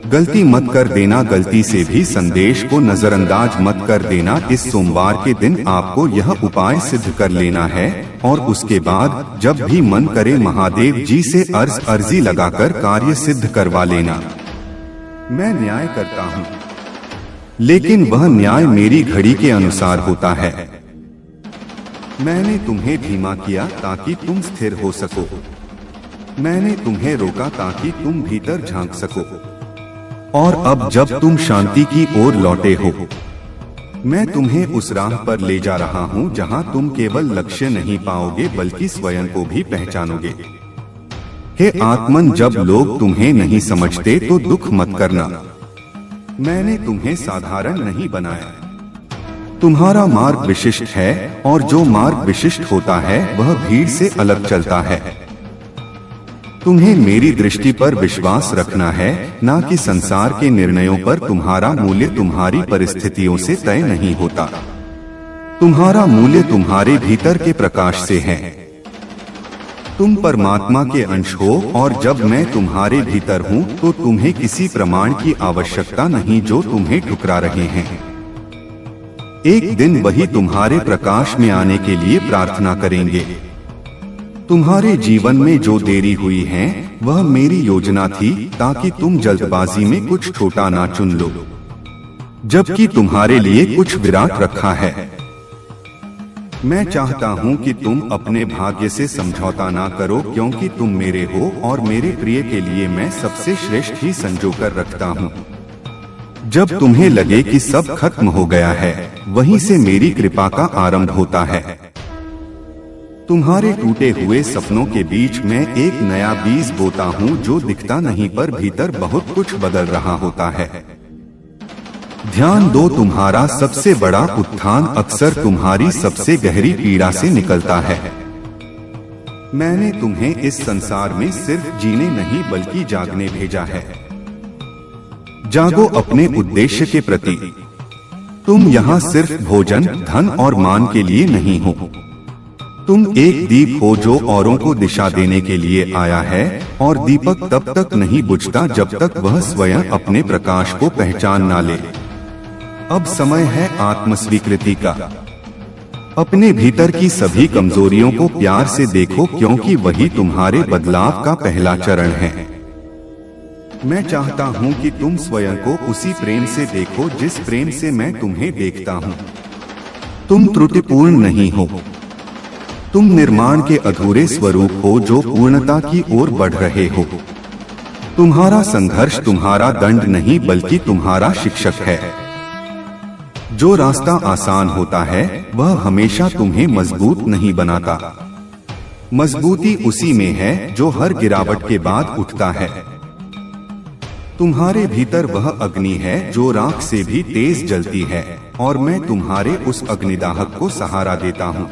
गलती मत कर देना, गलती से भी संदेश को नजरअंदाज मत कर देना। इस सोमवार के दिन आपको यह उपाय सिद्ध कर लेना है और उसके बाद जब भी मन करे महादेव जी से अर्जी लगाकर कार्य सिद्ध करवा लेना। मैं न्याय करता हूँ, लेकिन वह न्याय मेरी घड़ी के अनुसार होता है। मैंने तुम्हें धीमा किया ताकि तुम स्थिर हो सको। मैंने तुम्हें रोका ताकि तुम भीतर झांक सको। और अब जब तुम शांति की ओर लौटे हो, मैं तुम्हें उस राह पर ले जा रहा हूँ जहाँ तुम केवल लक्ष्य नहीं पाओगे बल्कि स्वयं को भी पहचानोगे। हे आत्मन, जब लोग तुम्हें नहीं समझते तो दुख मत करना। मैंने तुम्हें साधारण नहीं बनाया। तुम्हारा मार्ग विशिष्ट है और जो मार्ग विशिष्ट होता है वह भीड़ से अलग चलता है। तुम्हें मेरी दृष्टि पर विश्वास रखना है, ना कि संसार के निर्णयों पर। तुम्हारा मूल्य तुम्हारी परिस्थितियों से तय नहीं होता। तुम्हारा मूल्य तुम्हारे भीतर के प्रकाश से है। तुम परमात्मा के अंश हो और जब मैं तुम्हारे भीतर हूँ तो तुम्हें किसी प्रमाण की आवश्यकता नहीं जो तुम्हें ठुकरा रहे हैं। एक दिन वही तुम्हारे प्रकाश में आने के लिए प्रार्थना करेंगे। तुम्हारे जीवन में जो देरी हुई है वह मेरी योजना थी ताकि तुम जल्दबाजी में कुछ छोटा ना चुन लो, जबकि तुम्हारे लिए कुछ विराट रखा है। मैं चाहता हूं कि तुम अपने भाग्य से समझौता ना करो, क्योंकि तुम मेरे हो और मेरे प्रिय के लिए मैं सबसे श्रेष्ठ ही संजो कर रखता हूं। जब तुम्हें लगे कि सब खत्म हो गया है, वहीं से मेरी कृपा का आरंभ होता है। तुम्हारे टूटे हुए सपनों के बीच में एक नया बीज बोता हूँ जो दिखता नहीं पर भीतर बहुत कुछ बदल रहा होता है। ध्यान दो, तुम्हारा सबसे बड़ा उत्थान अक्सर तुम्हारी सबसे गहरी पीड़ा से निकलता है। मैंने तुम्हें इस संसार में सिर्फ जीने नहीं बल्कि जागने भेजा है। जागो अपने उद्देश्य के प्रति। तुम यहाँ सिर्फ भोजन, धन और मान के लिए नहीं हो। तुम एक दीप हो जो औरों को दिशा देने के लिए आया है, और दीपक तब तक नहीं बुझता जब तक वह स्वयं अपने प्रकाश को पहचान ना ले। अब समय है आत्मस्वीकृति का। अपने भीतर की सभी कमजोरियों को प्यार से देखो, क्योंकि वही तुम्हारे बदलाव का पहला चरण है। मैं चाहता हूँ कि तुम स्वयं को उसी प्रेम से देखो जिस प्रेम से मैं तुम्हें देखता हूँ। तुम त्रुटिपूर्ण नहीं हो। तुम निर्माण के अधूरे स्वरूप हो जो पूर्णता की ओर बढ़ रहे हो। तुम्हारा संघर्ष तुम्हारा दंड नहीं बल्कि तुम्हारा शिक्षक है। जो रास्ता आसान होता है वह हमेशा तुम्हें मजबूत नहीं बनाता। मजबूती उसी में है जो हर गिरावट के बाद उठता है। तुम्हारे भीतर वह अग्नि है जो राख से भी तेज जलती है, और मैं तुम्हारे उस अग्निदाहक को सहारा देता हूँ।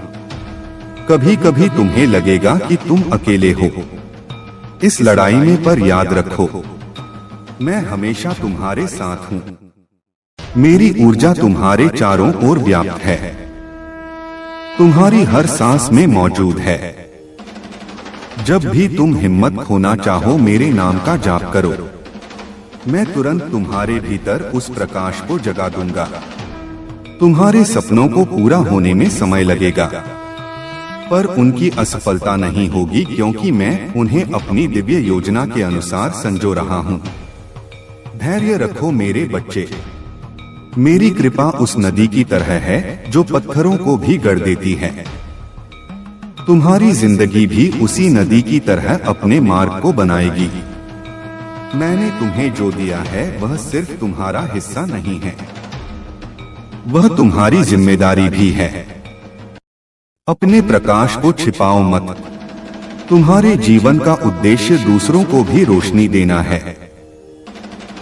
कभी कभी तुम्हें लगेगा कि तुम अकेले हो इस लड़ाई में, पर याद रखो मैं हमेशा तुम्हारे साथ हूँ। मेरी ऊर्जा तुम्हारे चारों ओर व्याप्त है, तुम्हारी हर सांस में मौजूद है। जब भी तुम हिम्मत खोना चाहो मेरे नाम का जाप करो। मैं तुरंत तुम्हारे भीतर उस प्रकाश को जगा दूंगा। तुम्हारे सपनों को पूरा होने में समय लगेगा, पर उनकी असफलता नहीं होगी, क्योंकि मैं उन्हें अपनी दिव्य योजना के अनुसार संजो रहा हूँ। धैर्य रखो मेरे बच्चे। मेरी कृपा उस नदी की तरह है जो पत्थरों को भी गढ़ देती है। तुम्हारी जिंदगी भी उसी नदी की तरह अपने मार्ग को बनाएगी। मैंने तुम्हें जो दिया है वह सिर्फ तुम्हारा हिस्सा नहीं है, वह तुम्हारी जिम्मेदारी भी है। अपने प्रकाश को छिपाओ मत। तुम्हारे जीवन का उद्देश्य दूसरों को भी रोशनी देना है,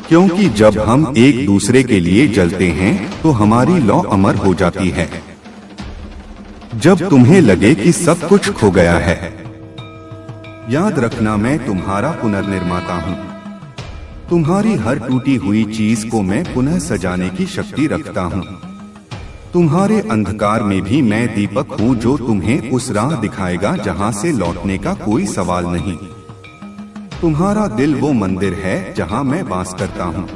क्योंकि जब हम एक दूसरे के लिए जलते हैं तो हमारी लौ अमर हो जाती है। जब तुम्हें लगे कि सब कुछ खो गया है, याद रखना मैं तुम्हारा पुनर्निर्माता हूँ। तुम्हारी हर टूटी हुई चीज को मैं पुनः सजाने की शक्ति रखता हूँ। तुम्हारे अंधकार में भी मैं दीपक हूँ जो तुम्हें उस राह दिखाएगा जहाँ से लौटने का कोई सवाल नहीं। तुम्हारा दिल वो मंदिर है जहाँ मैं वास करता हूँ।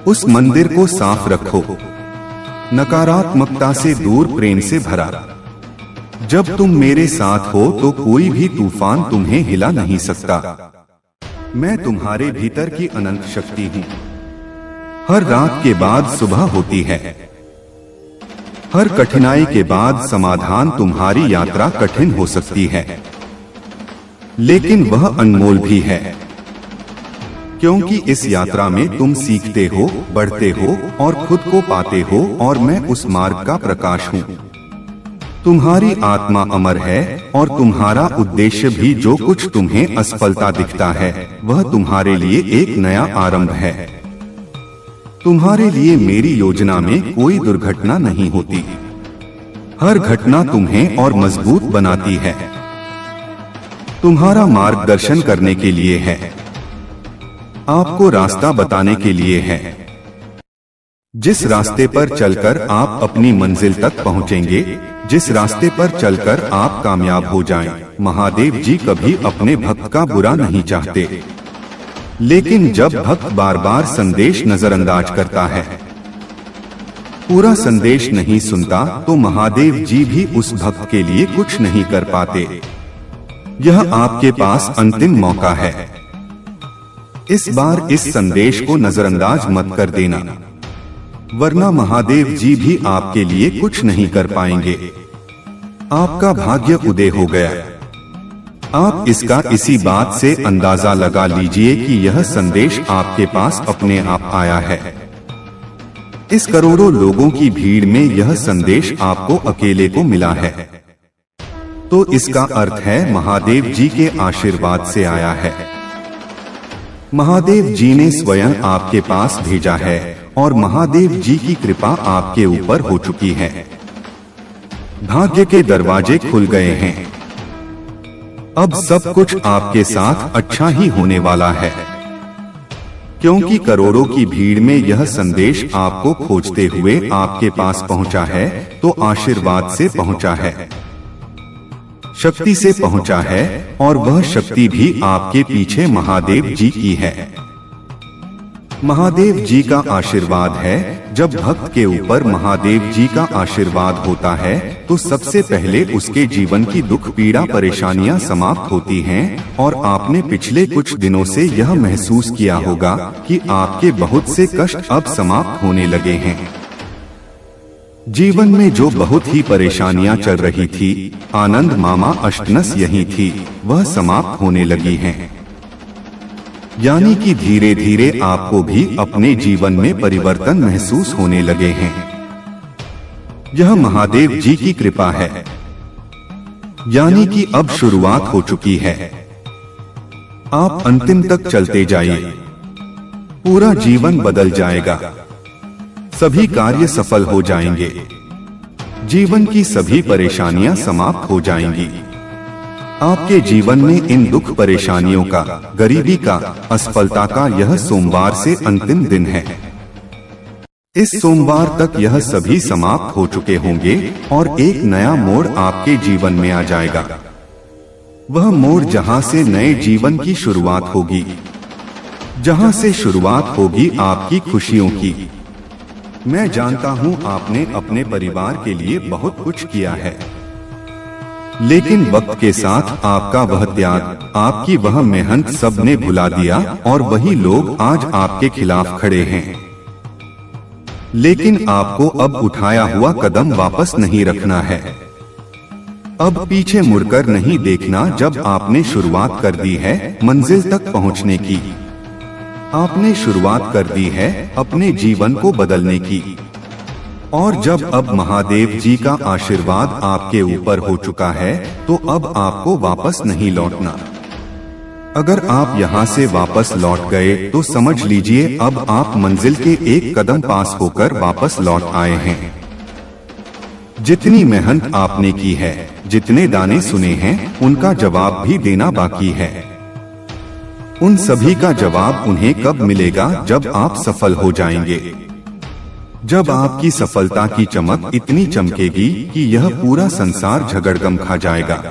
उस मंदिर को साफ रखो, नकारात्मकता से दूर, प्रेम से भरा। जब तुम मेरे साथ हो तो कोई भी तूफान तुम्हें हिला नहीं सकता। मैं तुम्हारे भीतर की अनंत शक्ति हूँ। हर रात के बाद सुबह होती है। हर कठिनाई के बाद समाधान। तुम्हारी यात्रा कठिन हो सकती है, लेकिन वह अनमोल भी है, क्योंकि इस यात्रा में तुम सीखते हो, बढ़ते हो और खुद को पाते हो, और मैं उस मार्ग का प्रकाश हूँ। तुम्हारी आत्मा अमर है और तुम्हारा उद्देश्य भी। जो कुछ तुम्हें असफलता दिखता है वह तुम्हारे लिए एक नया आरंभ है। तुम्हारे लिए मेरी योजना में कोई दुर्घटना नहीं होती। हर घटना तुम्हें और मजबूत बनाती है, तुम्हारा मार्गदर्शन करने के लिए है, आपको रास्ता बताने के लिए है। जिस रास्ते पर चलकर आप अपनी मंजिल तक पहुंचेंगे, जिस रास्ते पर चलकर आप कामयाब हो जाएं। महादेव जी कभी अपने भक्त का बुरा नहीं चाहते, लेकिन जब भक्त बार बार संदेश नजरअंदाज करता है, पूरा संदेश नहीं सुनता, तो महादेव जी भी उस भक्त के लिए कुछ नहीं कर पाते। यह आपके पास अंतिम मौका है। इस बार इस संदेश को नजरअंदाज मत कर देना, वरना महादेव जी भी आपके लिए कुछ नहीं कर पाएंगे। आपका भाग्य उदय हो गया। आप इसका इसी बात से अंदाजा लगा लीजिए कि यह संदेश आपके पास अपने आप आया है। इस करोड़ों लोगों की भीड़ में यह संदेश आपको अकेले को मिला है, तो इसका अर्थ है महादेव जी के आशीर्वाद से आया है। महादेव जी ने स्वयं आपके पास भेजा है और महादेव जी की कृपा आपके ऊपर हो चुकी है। भाग्य के दरवाजे खुल गए हैं। अब सब कुछ आपके साथ अच्छा ही होने वाला है, क्योंकि करोड़ों की भीड़ में यह संदेश आपको खोजते हुए आपके पास पहुंचा है, तो आशीर्वाद से पहुंचा है, शक्ति से पहुंचा है, और वह शक्ति भी आपके पीछे महादेव जी की है। महादेव जी का आशीर्वाद है। जब भक्त के ऊपर महादेव जी का आशीर्वाद होता है तो सबसे पहले उसके जीवन की दुख, पीड़ा, परेशानियां समाप्त होती हैं, और आपने पिछले कुछ दिनों से यह महसूस किया होगा कि आपके बहुत से कष्ट अब समाप्त होने लगे हैं। जीवन में जो बहुत ही परेशानियां चल रही थी, आनंद मामा अष्टनस यही थी, वह समाप्त होने लगी हैं। यानी कि धीरे धीरे आपको भी अपने जीवन में परिवर्तन महसूस होने लगे हैं। यह महादेव जी की कृपा है, यानी कि अब शुरुआत हो चुकी है। आप अंतिम तक चलते जाइए, पूरा जीवन बदल जाएगा, सभी कार्य सफल हो जाएंगे, जीवन की सभी परेशानियां समाप्त हो जाएंगी। आपके जीवन में इन दुख, परेशानियों का, गरीबी का, असफलता का यह सोमवार से अंतिम दिन है। इस सोमवार तक यह सभी समाप्त हो चुके होंगे और एक नया मोड़ आपके जीवन में आ जाएगा। वह मोड़ जहां से नए जीवन की शुरुआत होगी, जहां से शुरुआत होगी आपकी खुशियों की। मैं जानता हूं आपने अपने परिवार के लिए बहुत कुछ किया है, लेकिन वक्त के साथ आपका वह त्याग, आपकी वह मेहनत सबने भुला दिया और वही लोग आज आपके खिलाफ खड़े हैं। लेकिन आपको अब उठाया हुआ कदम वापस नहीं रखना है। अब पीछे मुड़कर नहीं देखना। जब आपने शुरुआत कर दी है मंजिल तक पहुंचने की, आपने शुरुआत कर दी है अपने जीवन को बदलने की। और जब अब महादेव जी का आशीर्वाद आपके ऊपर हो चुका है तो अब आपको वापस नहीं लौटना। अगर आप यहाँ से वापस लौट गए तो समझ लीजिए अब आप मंजिल के एक कदम पास होकर वापस लौट आए हैं। जितनी मेहनत आपने की है, जितने दाने सुने हैं, उनका जवाब भी देना बाकी है। उन सभी का जवाब उन्हें कब मिलेगा? जब आप सफल हो जाएंगे। जब आपकी सफलता की चमक इतनी चमकेगी कि यह पूरा संसार झगड़गम खा जाएगा।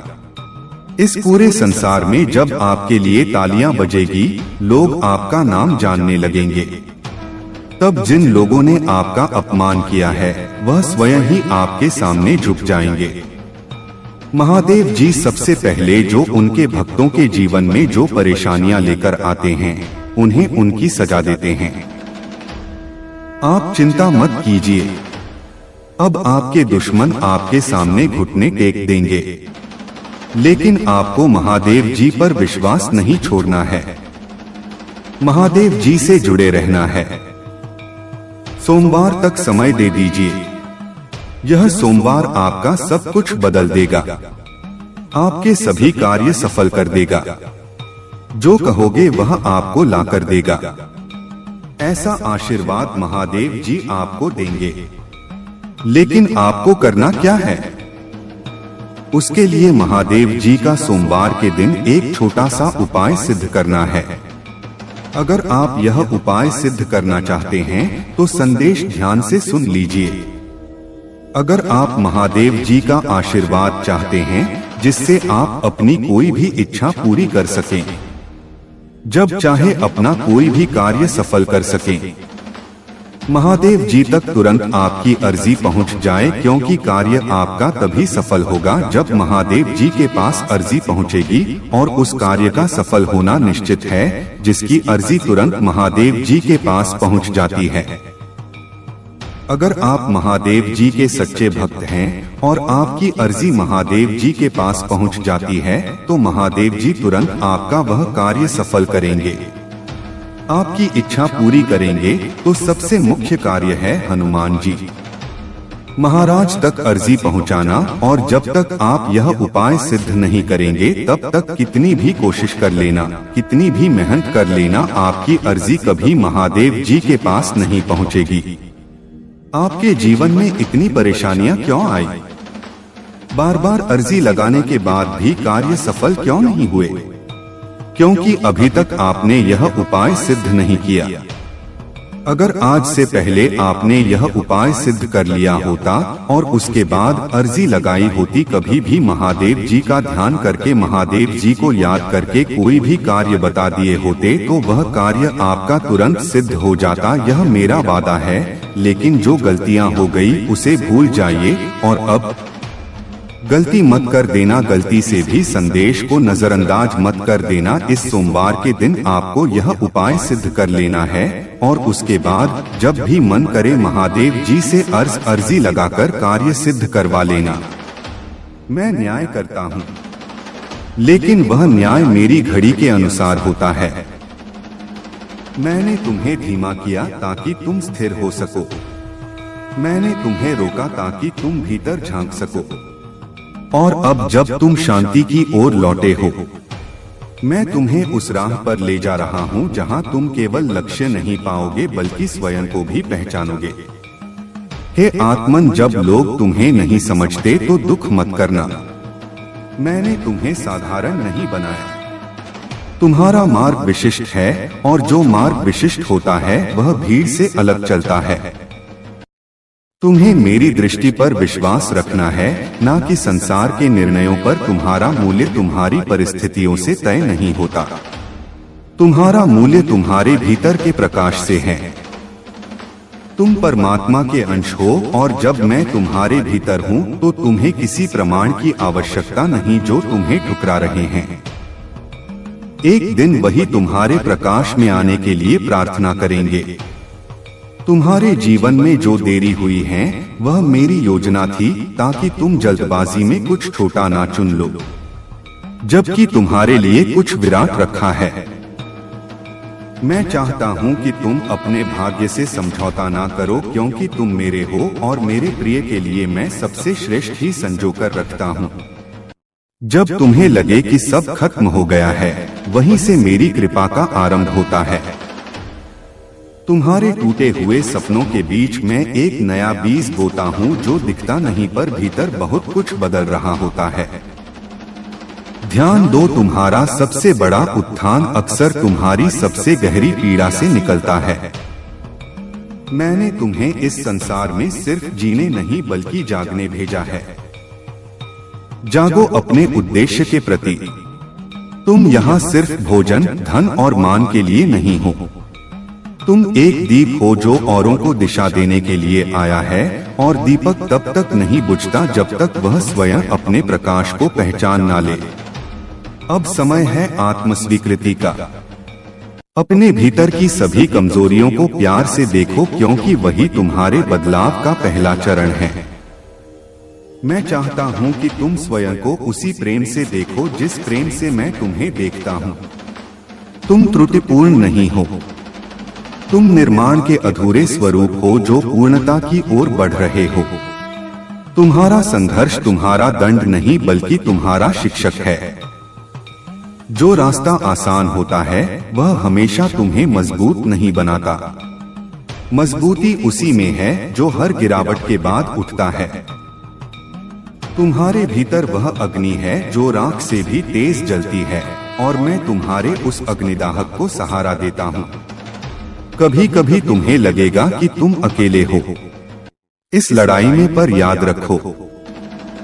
इस पूरे संसार में जब आपके लिए तालियां बजेगी, लोग आपका नाम जानने लगेंगे। तब जिन लोगों ने आपका अपमान किया है वह स्वयं ही आपके सामने झुक जाएंगे। महादेव जी सबसे पहले जो उनके भक्तों के जीवन में जो परेशानियां लेकर आते हैं उन्हें उनकी सजा देते हैं। आप चिंता मत कीजिए, अब आपके दुश्मन आपके सामने घुटने टेक देंगे। लेकिन आपको महादेव जी पर विश्वास नहीं छोड़ना है, महादेव जी से जुड़े रहना है। सोमवार तक समय दे दीजिए, यह सोमवार आपका सब कुछ बदल देगा, आपके सभी कार्य सफल कर देगा। जो कहोगे वह आपको ला कर देगा। ऐसा आशीर्वाद महादेव जी आपको देंगे। लेकिन आपको करना क्या है? उसके लिए महादेव जी का सोमवार के दिन एक छोटा सा उपाय सिद्ध करना है। अगर आप यह उपाय सिद्ध करना चाहते हैं तो संदेश ध्यान से सुन लीजिए। अगर आप महादेव जी का आशीर्वाद चाहते हैं जिससे आप अपनी कोई भी इच्छा पूरी कर सकें, जब चाहे अपना कोई भी कार्य सफल कर सकें, महादेव जी तक तुरंत आपकी अर्जी पहुंच जाए, क्योंकि कार्य आपका तभी सफल होगा जब महादेव जी के पास अर्जी पहुंचेगी। और उस कार्य का सफल होना निश्चित है जिसकी अर्जी तुरंत महादेव जी के पास पहुंच जाती है। अगर आप महादेव जी के सच्चे भक्त हैं और आपकी अर्जी महादेव जी के पास पहुंच जाती है तो महादेव जी तुरंत आपका वह कार्य सफल करेंगे, आपकी इच्छा पूरी करेंगे। तो सबसे मुख्य कार्य है हनुमान जी महाराज तक अर्जी पहुंचाना। और जब तक आप यह उपाय सिद्ध नहीं करेंगे तब तक कितनी भी कोशिश कर लेना, कितनी भी मेहनत कर लेना, आपकी अर्जी कभी महादेव जी के पास नहीं पहुंचेगी। आपके जीवन में इतनी परेशानियां क्यों आई? बार बार अर्जी लगाने के बाद भी कार्य सफल क्यों नहीं हुए? क्योंकि अभी तक आपने यह उपाय सिद्ध नहीं किया। अगर आज से पहले आपने यह उपाय सिद्ध कर लिया होता और उसके बाद अर्जी लगाई होती, कभी भी महादेव जी का ध्यान करके, महादेव जी को याद करके कोई भी कार्य बता दिए होते तो वह कार्य आपका तुरंत सिद्ध हो जाता। यह मेरा वादा है। लेकिन जो गलतियां हो गई उसे भूल जाइए और अब गलती मत कर देना, गलती से भी संदेश को नजरअंदाज मत कर देना। इस सोमवार के दिन आपको यह उपाय सिद्ध कर लेना है और उसके बाद जब भी मन करे महादेव जी से अर्जी लगाकर कार्य सिद्ध करवा लेना। मैं न्याय करता हूँ, लेकिन वह न्याय मेरी घड़ी के अनुसार होता है। मैंने तुम्हें धीमा किया ताकि तुम स्थिर हो सको, मैंने तुम्हें रोका ताकि तुम भीतर झांक सको। और अब जब तुम शांति की ओर लौटे हो, मैं तुम्हें उस राह पर ले जा रहा हूँ जहाँ तुम केवल लक्ष्य नहीं पाओगे बल्कि स्वयं को भी पहचानोगे। हे आत्मन, जब लोग तुम्हें नहीं समझते तो दुख मत करना। मैंने तुम्हें साधारण नहीं बनाया। तुम्हारा मार्ग विशिष्ट है और जो मार्ग विशिष्ट होता है वह भीड़ से अलग चलता है। तुम्हें मेरी दृष्टि पर विश्वास रखना है, न कि संसार के निर्णयों पर। तुम्हारा मूल्य तुम्हारी परिस्थितियों से तय नहीं होता, तुम्हारा मूल्य तुम्हारे भीतर के प्रकाश से है। तुम परमात्मा के अंश हो और जब मैं तुम्हारे भीतर हूँ तो तुम्हें किसी प्रमाण की आवश्यकता नहीं जो तुम्हें ठुकरा रहे हैं। एक दिन वही तुम्हारे प्रकाश में आने के लिए प्रार्थना करेंगे। तुम्हारे जीवन में जो देरी हुई है वह मेरी योजना थी ताकि तुम जल्दबाजी में कुछ छोटा ना चुन लो, जबकि तुम्हारे लिए कुछ विराट रखा है। मैं चाहता हूं कि तुम अपने भाग्य से समझौता ना करो, क्योंकि तुम मेरे हो और मेरे प्रिय के लिए मैं सबसे श्रेष्ठ ही संजोकर रखता हूं। जब तुम्हें लगे कि सब खत्म हो गया है, वहीं से मेरी कृपा का आरंभ होता है। तुम्हारे टूटे हुए सपनों के बीच मैं एक नया बीज बोता हूं जो दिखता नहीं पर भीतर बहुत कुछ बदल रहा होता है। ध्यान दो, तुम्हारा सबसे बड़ा उत्थान अक्सर तुम्हारी सबसे गहरी पीड़ा से निकलता है। मैंने तुम्हें इस संसार में सिर्फ जीने नहीं बल्कि जागने भेजा है। जागो अपने उद्देश्य के प्रति। तुम यहाँ सिर्फ भोजन, धन और मान के लिए नहीं हो। तुम एक दीप हो जो औरों को दिशा देने के लिए आया है, और दीपक तब तक नहीं बुझता जब तक वह स्वयं अपने प्रकाश को पहचान ना ले। अब समय है आत्मस्वीकृति का। अपने भीतर की सभी कमजोरियों को प्यार से देखो, क्योंकि वही तुम्हारे बदलाव का पहला चरण है। मैं चाहता हूं कि तुम स्वयं को उसी प्रेम से देखो जिस प्रेम से मैं तुम्हें देखता हूं। तुम त्रुटिपूर्ण नहीं हो। तुम निर्माण के अधूरे स्वरूप हो जो पूर्णता की ओर बढ़ रहे हो। तुम्हारा संघर्ष तुम्हारा दंड नहीं बल्कि तुम्हारा शिक्षक है। जो रास्ता आसान होता है वह हमेशा तुम्हें मजबूत नहीं बनाता। मजबूती उसी में है जो हर गिरावट के बाद उठता है। तुम्हारे भीतर वह अग्नि है जो राख से भी तेज जलती है, और मैं तुम्हारे उस अग्निदाहक को सहारा देता हूँ। कभी कभी तुम्हें लगेगा कि तुम अकेले हो इस लड़ाई में, पर याद रखो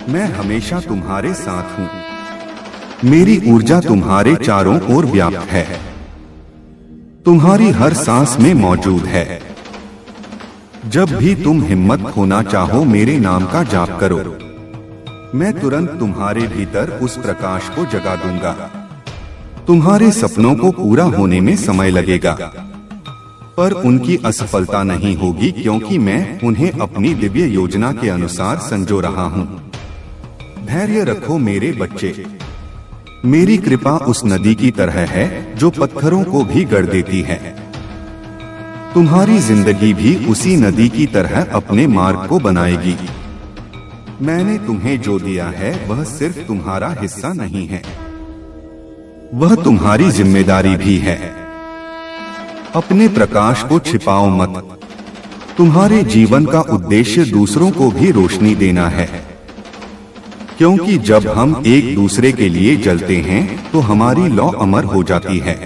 मैं हमेशा तुम्हारे साथ हूँ। मेरी ऊर्जा तुम्हारे चारों ओर व्याप्त है, तुम्हारी हर सांस में मौजूद है। जब भी तुम हिम्मत खोना चाहो मेरे नाम का जाप करो। मैं तुरंत तुम्हारे भीतर उस प्रकाश को जगा दूंगा। तुम्हारे सपनों को पूरा होने में समय लगेगा, पर उनकी असफलता नहीं होगी, क्योंकि मैं उन्हें अपनी दिव्य योजना के अनुसार संजो रहा हूँ। धैर्य रखो मेरे बच्चे। मेरी कृपा उस नदी की तरह है जो पत्थरों को भी गढ़ देती है। तुम्हारी जिंदगी भी उसी नदी की तरह अपने मार्ग को बनाएगी। मैंने तुम्हें जो दिया है वह सिर्फ तुम्हारा हिस्सा नहीं है, वह तुम्हारी जिम्मेदारी भी है। अपने प्रकाश को छिपाओ मत। तुम्हारे जीवन का उद्देश्य दूसरों को भी रोशनी देना है, क्योंकि जब हम एक दूसरे के लिए जलते हैं तो हमारी लौ अमर हो जाती है।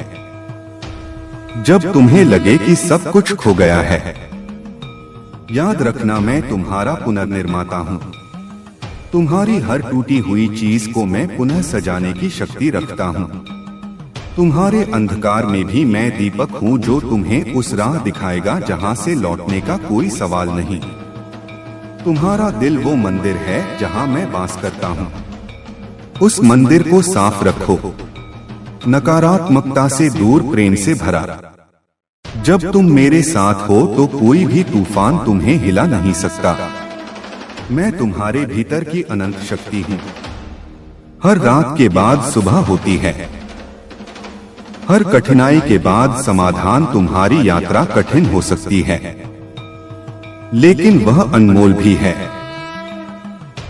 जब तुम्हें लगे कि सब कुछ खो गया है, याद रखना मैं तुम्हारा पुनर्निर्माता हूँ। तुम्हारी हर टूटी हुई चीज को मैं पुनः सजाने की शक्ति रखता हूँ। तुम्हारे अंधकार में भी मैं दीपक हूँ जो तुम्हें उस राह दिखाएगा जहाँ से लौटने का कोई सवाल नहीं। तुम्हारा दिल वो मंदिर है जहाँ मैं वास करता हूँ। उस मंदिर को साफ रखो, नकारात्मकता से दूर, प्रेम से भरा। जब तुम मेरे साथ हो तो कोई भी तूफान तुम्हें हिला नहीं सकता। मैं तुम्हारे भीतर की अनंत शक्ति हूँ। हर रात के बाद सुबह होती है। हर कठिनाई के बाद समाधान। तुम्हारी यात्रा कठिन हो सकती है, लेकिन वह अनमोल भी है,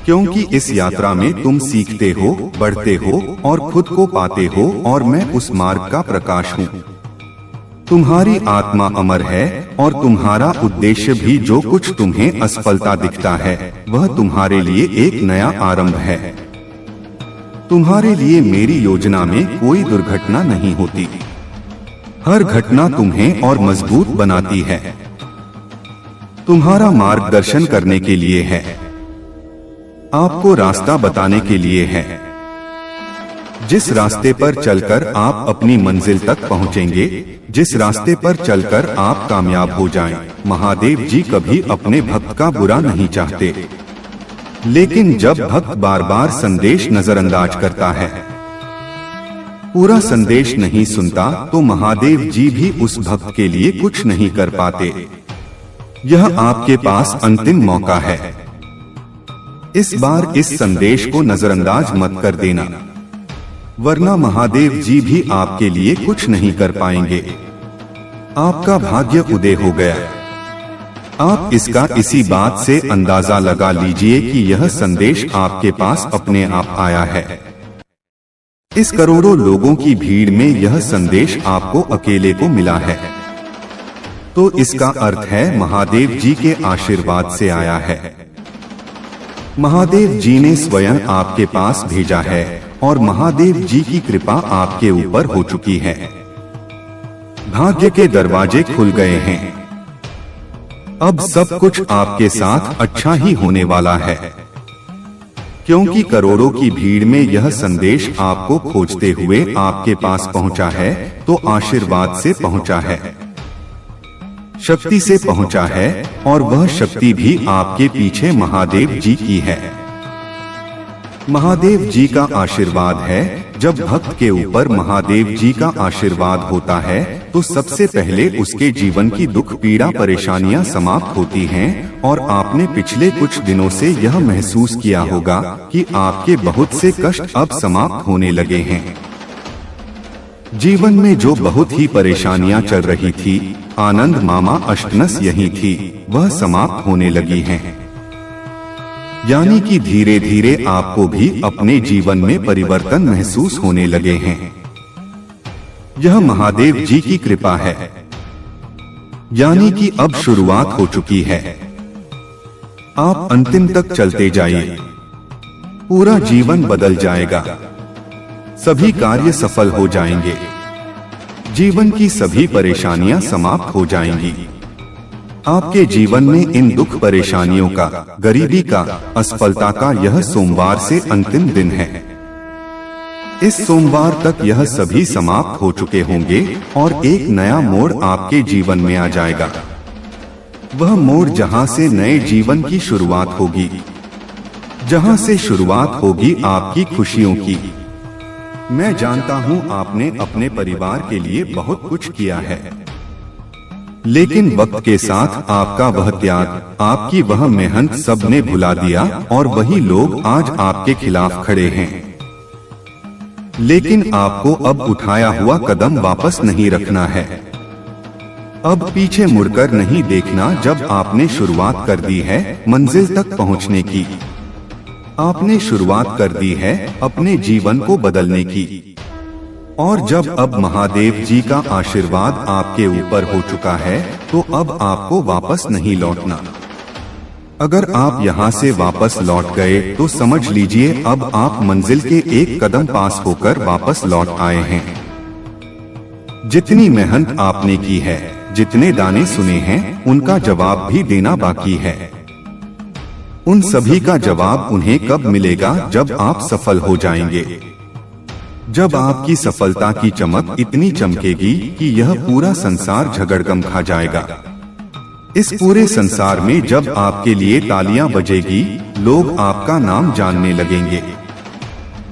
क्योंकि इस यात्रा में तुम सीखते हो, बढ़ते हो और खुद को पाते हो, और मैं उस मार्ग का प्रकाश हूँ। तुम्हारी आत्मा अमर है और तुम्हारा उद्देश्य भी। जो कुछ तुम्हें असफलता दिखता है वह तुम्हारे लिए एक नया आरंभ है। तुम्हारे लिए मेरी योजना में कोई दुर्घटना नहीं होती। हर घटना तुम्हें और मजबूत बनाती है, तुम्हारा मार्गदर्शन करने के लिए है, आपको रास्ता बताने के लिए है। जिस रास्ते पर चलकर आप अपनी मंजिल तक पहुंचेंगे, जिस रास्ते पर चलकर आप कामयाब हो जाएं, महादेव जी कभी अपने भक्त का बुरा नहीं चाहते। लेकिन जब भक्त बार बार संदेश नजरअंदाज करता है, पूरा संदेश नहीं सुनता, तो महादेव जी भी उस भक्त के लिए कुछ नहीं कर पाते। यह आपके पास अंतिम मौका है। इस बार इस संदेश को नजरअंदाज मत कर देना, वरना महादेव जी भी आपके लिए कुछ नहीं कर पाएंगे। आपका भाग्य उदय हो गया। आप इसका इसी बात से अंदाजा लगा लीजिए कि यह संदेश आपके पास अपने आप आया है। इस करोड़ों लोगों की भीड़ में यह संदेश आपको अकेले को मिला है, तो इसका अर्थ है महादेव जी के आशीर्वाद से आया है। महादेव जी ने स्वयं आपके पास भेजा है और महादेव जी की कृपा आपके ऊपर हो चुकी है। भाग्य के दरवाजे खुल गए हैं। अब सब कुछ आपके साथ अच्छा ही होने वाला है, क्योंकि करोड़ों की भीड़ में यह संदेश आपको खोजते हुए आपके पास पहुंचा है, तो आशीर्वाद से पहुंचा है, शक्ति से पहुंचा है, और वह शक्ति भी आपके पीछे महादेव जी की है। महादेव जी का आशीर्वाद है। जब भक्त के ऊपर महादेव जी का आशीर्वाद होता है, तो सबसे पहले उसके जीवन की दुख पीड़ा परेशानियां समाप्त होती हैं, और आपने पिछले कुछ दिनों से यह महसूस किया होगा कि आपके बहुत से कष्ट अब समाप्त होने लगे हैं। जीवन में जो बहुत ही परेशानियां चल रही थी, आनंद मामा अष्टनस यही थी, वह समाप्त होने लगी हैं। यानी कि धीरे धीरे आपको भी अपने जीवन में परिवर्तन महसूस होने लगे हैं। यह महादेव जी की कृपा है। यानी कि अब शुरुआत हो चुकी है। आप अंतिम तक चलते जाइए, पूरा जीवन बदल जाएगा, सभी कार्य सफल हो जाएंगे, जीवन की सभी परेशानियां समाप्त हो जाएंगी। आपके जीवन में इन दुख परेशानियों का, गरीबी का, असफलता का यह सोमवार से अंतिम दिन है। इस सोमवार तक यह सभी समाप्त हो चुके होंगे और एक नया मोड़ आपके जीवन में आ जाएगा। वह मोड़ जहां से नए जीवन की शुरुआत होगी, जहां से शुरुआत होगी आपकी खुशियों की। मैं जानता हूं आपने अपने परिवार के लिए बहुत कुछ किया है, लेकिन वक्त के साथ आपका वह त्याग, आपकी वह मेहनत सब ने भुला दिया, और वही लोग आज आपके खिलाफ खड़े हैं। लेकिन आपको अब उठाया हुआ कदम वापस नहीं रखना है। अब पीछे मुड़कर नहीं देखना। जब आपने शुरुआत कर दी है मंजिल तक पहुंचने की, आपने शुरुआत कर दी है अपने जीवन को बदलने की। और जब अब महादेव जी का आशीर्वाद आपके ऊपर हो चुका है, तो अब आपको वापस नहीं लौटना। अगर आप यहाँ से वापस लौट गए, तो समझ लीजिए अब आप मंजिल के एक कदम पास होकर वापस लौट आए हैं। जितनी मेहनत आपने की है, जितने दाने सुने हैं, उनका जवाब भी देना बाकी है। उन सभी का जवाब उन्हें कब मिलेगा? जब आप सफल हो जाएंगे। जब आपकी सफलता की चमक इतनी चमकेगी कि यह पूरा संसार झगड़गम खा जाएगा। इस पूरे संसार में जब आपके लिए तालियां बजेगी, लोग आपका नाम जानने लगेंगे।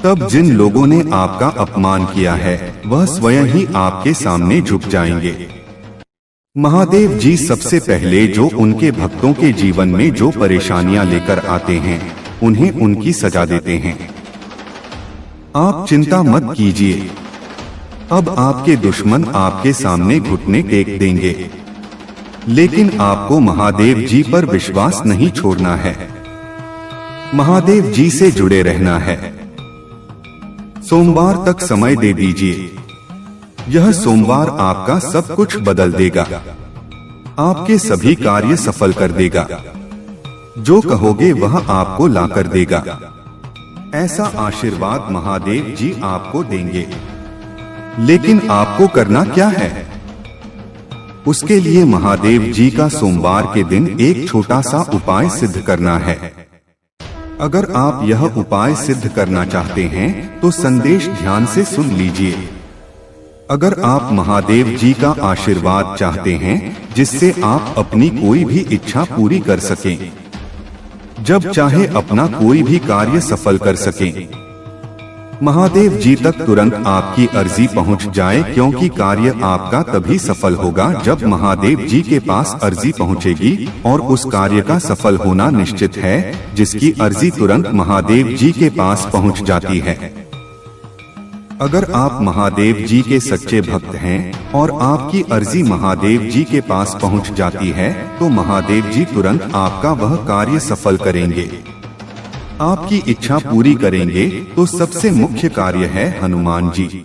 तब जिन लोगों ने आपका अपमान किया है, वह स्वयं ही आपके सामने झुक जाएंगे। महादेव जी सबसे पहले जो उनके भक्तों के जीवन में जो परेशानियां लेकर आते हैं, उन्हें उनकी सजा देते हैं। आप चिंता मत कीजिए, अब आपके दुश्मन आपके सामने घुटने टेक देंगे, लेकिन आपको महादेव जी पर विश्वास नहीं छोड़ना है। महादेव जी से जुड़े रहना है। सोमवार तक समय दे दीजिए। यह सोमवार आपका सब कुछ बदल देगा, आपके सभी कार्य सफल कर देगा। जो कहोगे वह आपको ला कर देगा। ऐसा आशीर्वाद महादेव जी आपको देंगे। लेकिन आपको करना क्या है? उसके लिए महादेव जी का सोमवार के दिन एक छोटा सा उपाय सिद्ध करना है। अगर आप यह उपाय सिद्ध करना चाहते हैं तो संदेश ध्यान से सुन लीजिए। अगर आप महादेव जी का आशीर्वाद चाहते हैं जिससे आप अपनी कोई भी इच्छा पूरी कर सकें, जब चाहे अपना कोई भी कार्य सफल कर सकें, महादेव जी तक तुरंत आपकी अर्जी पहुंच जाए, क्योंकि कार्य आपका तभी सफल होगा जब महादेव जी के पास अर्जी पहुंचेगी, और उस कार्य का सफल होना निश्चित है जिसकी अर्जी तुरंत महादेव जी के पास पहुंच जाती है। अगर आप महादेव जी के सच्चे भक्त हैं और आपकी अर्जी महादेव जी के पास पहुंच जाती है तो महादेव जी तुरंत आपका वह कार्य सफल करेंगे, आपकी इच्छा पूरी करेंगे। तो सबसे मुख्य कार्य है हनुमान जी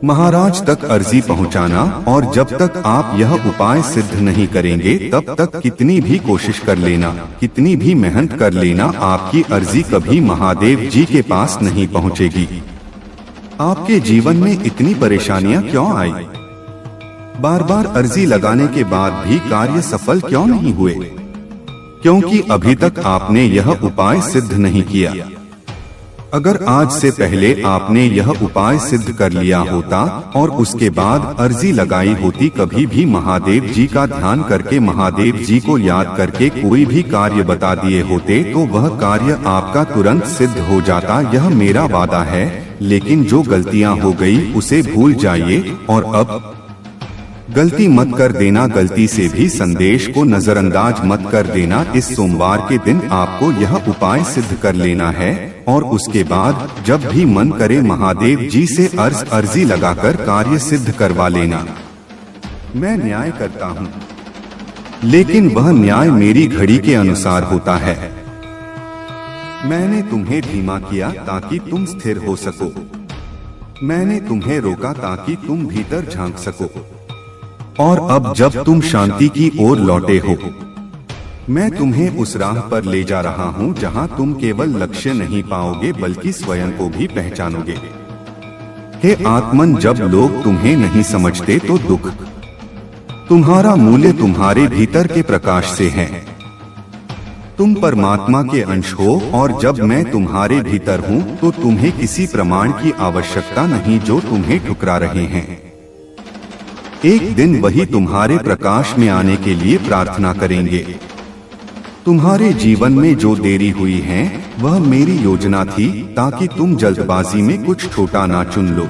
महाराज तक अर्जी पहुंचाना, और जब तक आप यह उपाय सिद्ध नहीं करेंगे तब तक कितनी भी कोशिश कर लेना, कितनी भी मेहनत कर लेना, आपकी अर्जी कभी महादेव जी के पास नहीं पहुंचेगी। आपके जीवन में इतनी परेशानियां क्यों आई? बार बार अर्जी लगाने के बाद भी कार्य सफल क्यों नहीं हुए? क्योंकि अभी तक आपने यह उपाय सिद्ध नहीं किया। अगर आज से पहले आपने यह उपाय सिद्ध कर लिया होता और उसके बाद अर्जी लगाई होती, कभी भी महादेव जी का ध्यान करके, महादेव जी को याद करके कोई भी कार्य बता दिए होते, तो वह कार्य आपका तुरंत सिद्ध हो जाता। यह मेरा वादा है। लेकिन जो गलतियां हो गई उसे भूल जाइए, और अब गलती मत कर देना, गलती से भी संदेश को नजरअंदाज मत कर देना। इस सोमवार के दिन आपको यह उपाय सिद्ध कर लेना है, और उसके बाद जब भी मन करे महादेव जी से अर्जी लगाकर कार्य सिद्ध करवा लेना। मैं न्याय करता हूँ, लेकिन वह न्याय मेरी घड़ी के अनुसार होता है। मैंने तुम्हें धीमा किया ताकि तुम स्थिर हो सको, मैंने तुम्हें रोका ताकि तुम भीतर झांक सको, और अब जब तुम शांति की ओर लौटे हो, मैं तुम्हें उस राह पर ले जा रहा हूँ जहाँ तुम केवल लक्ष्य नहीं पाओगे बल्कि स्वयं को भी पहचानोगे। हे आत्मन, जब लोग तुम्हें नहीं समझते तो दुख, तुम्हारा मूल्य तुम्हारे भीतर के प्रकाश से है। तुम परमात्मा के अंश हो, और जब मैं तुम्हारे भीतर हूँ तो तुम्हें किसी प्रमाण की आवश्यकता नहीं जो तुम्हें ठुकरा रहे हैं। एक दिन वही तुम्हारे प्रकाश में आने के लिए प्रार्थना करेंगे। तुम्हारे जीवन में जो देरी हुई है वह मेरी योजना थी, ताकि तुम जल्दबाजी में कुछ छोटा ना चुन लो,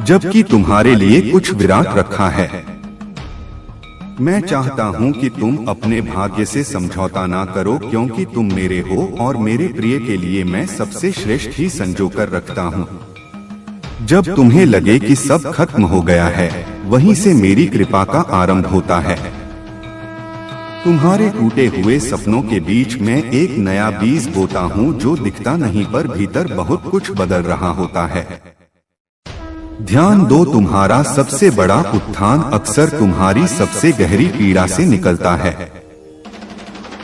जबकि तुम्हारे लिए कुछ विराट रखा है। मैं चाहता हूँ कि तुम अपने भाग्य से समझौता ना करो, क्योंकि तुम मेरे हो और मेरे प्रिय के लिए मैं सबसे श्रेष्ठ ही संजोकर रखता हूँ। जब तुम्हें लगे कि सब खत्म हो गया है, वहीं से मेरी कृपा का आरंभ होता है। तुम्हारे टूटे हुए सपनों के बीच मैं एक नया बीज बोता हूँ जो दिखता नहीं पर भीतर बहुत कुछ बदल रहा होता है। ध्यान दो, तुम्हारा सबसे बड़ा उत्थान अक्सर तुम्हारी सबसे गहरी पीड़ा से निकलता है।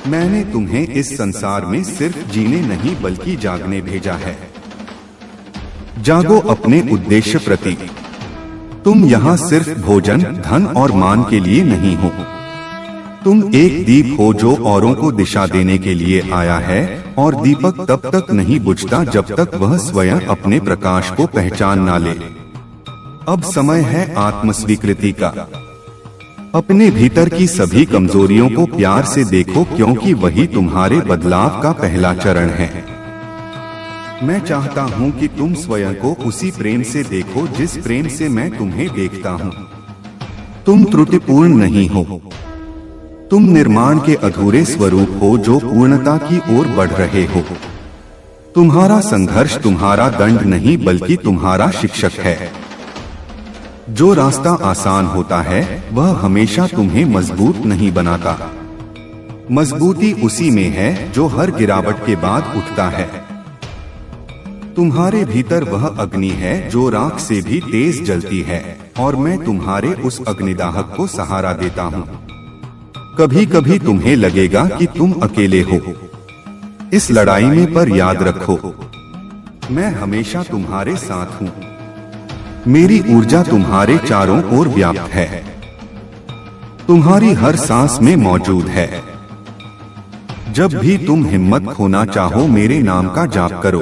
मैंने तुम्हें इस संसार में सिर्फ जीने नहीं बल्कि जागने भेजा है। जागो अपने उद्देश्य प्रति। तुम यहाँ सिर्फ भोजन, धन और मान के लिए नहीं हो। तुम एक दीप हो जो औरों को दिशा देने के लिए आया है, और दीपक तब तक नहीं बुझता जब तक वह स्वयं अपने प्रकाश को पहचान ना ले। अब समय है आत्मस्वीकृति का। अपने भीतर की सभी कमजोरियों को प्यार से देखो, क्योंकि वही तुम्हारे बदलाव का पहला चरण है। मैं चाहता हूँ कि तुम स्वयं को उसी प्रेम से देखो जिस प्रेम से मैं तुम्हें देखता हूँ। तुम त्रुटिपूर्ण नहीं हो, तुम निर्माण के अधूरे स्वरूप हो जो पूर्णता की ओर बढ़ रहे हो। तुम्हारा संघर्ष तुम्हारा दंड नहीं बल्कि तुम्हारा शिक्षक है। जो रास्ता आसान होता है वह हमेशा तुम्हें मजबूत नहीं बनाता। मजबूती उसी में है जो हर गिरावट के बाद उठता है। तुम्हारे भीतर वह अग्नि है जो राख से भी तेज जलती है, और मैं तुम्हारे उस अग्निदाहक को सहारा देता हूँ। कभी कभी तुम्हें लगेगा कि तुम अकेले हो इस लड़ाई में, पर याद रखो मैं हमेशा तुम्हारे साथ हूँ। मेरी ऊर्जा तुम्हारे चारों ओर व्याप्त है, तुम्हारी हर सांस में मौजूद है। जब भी तुम हिम्मत खोना चाहो मेरे नाम का जाप करो,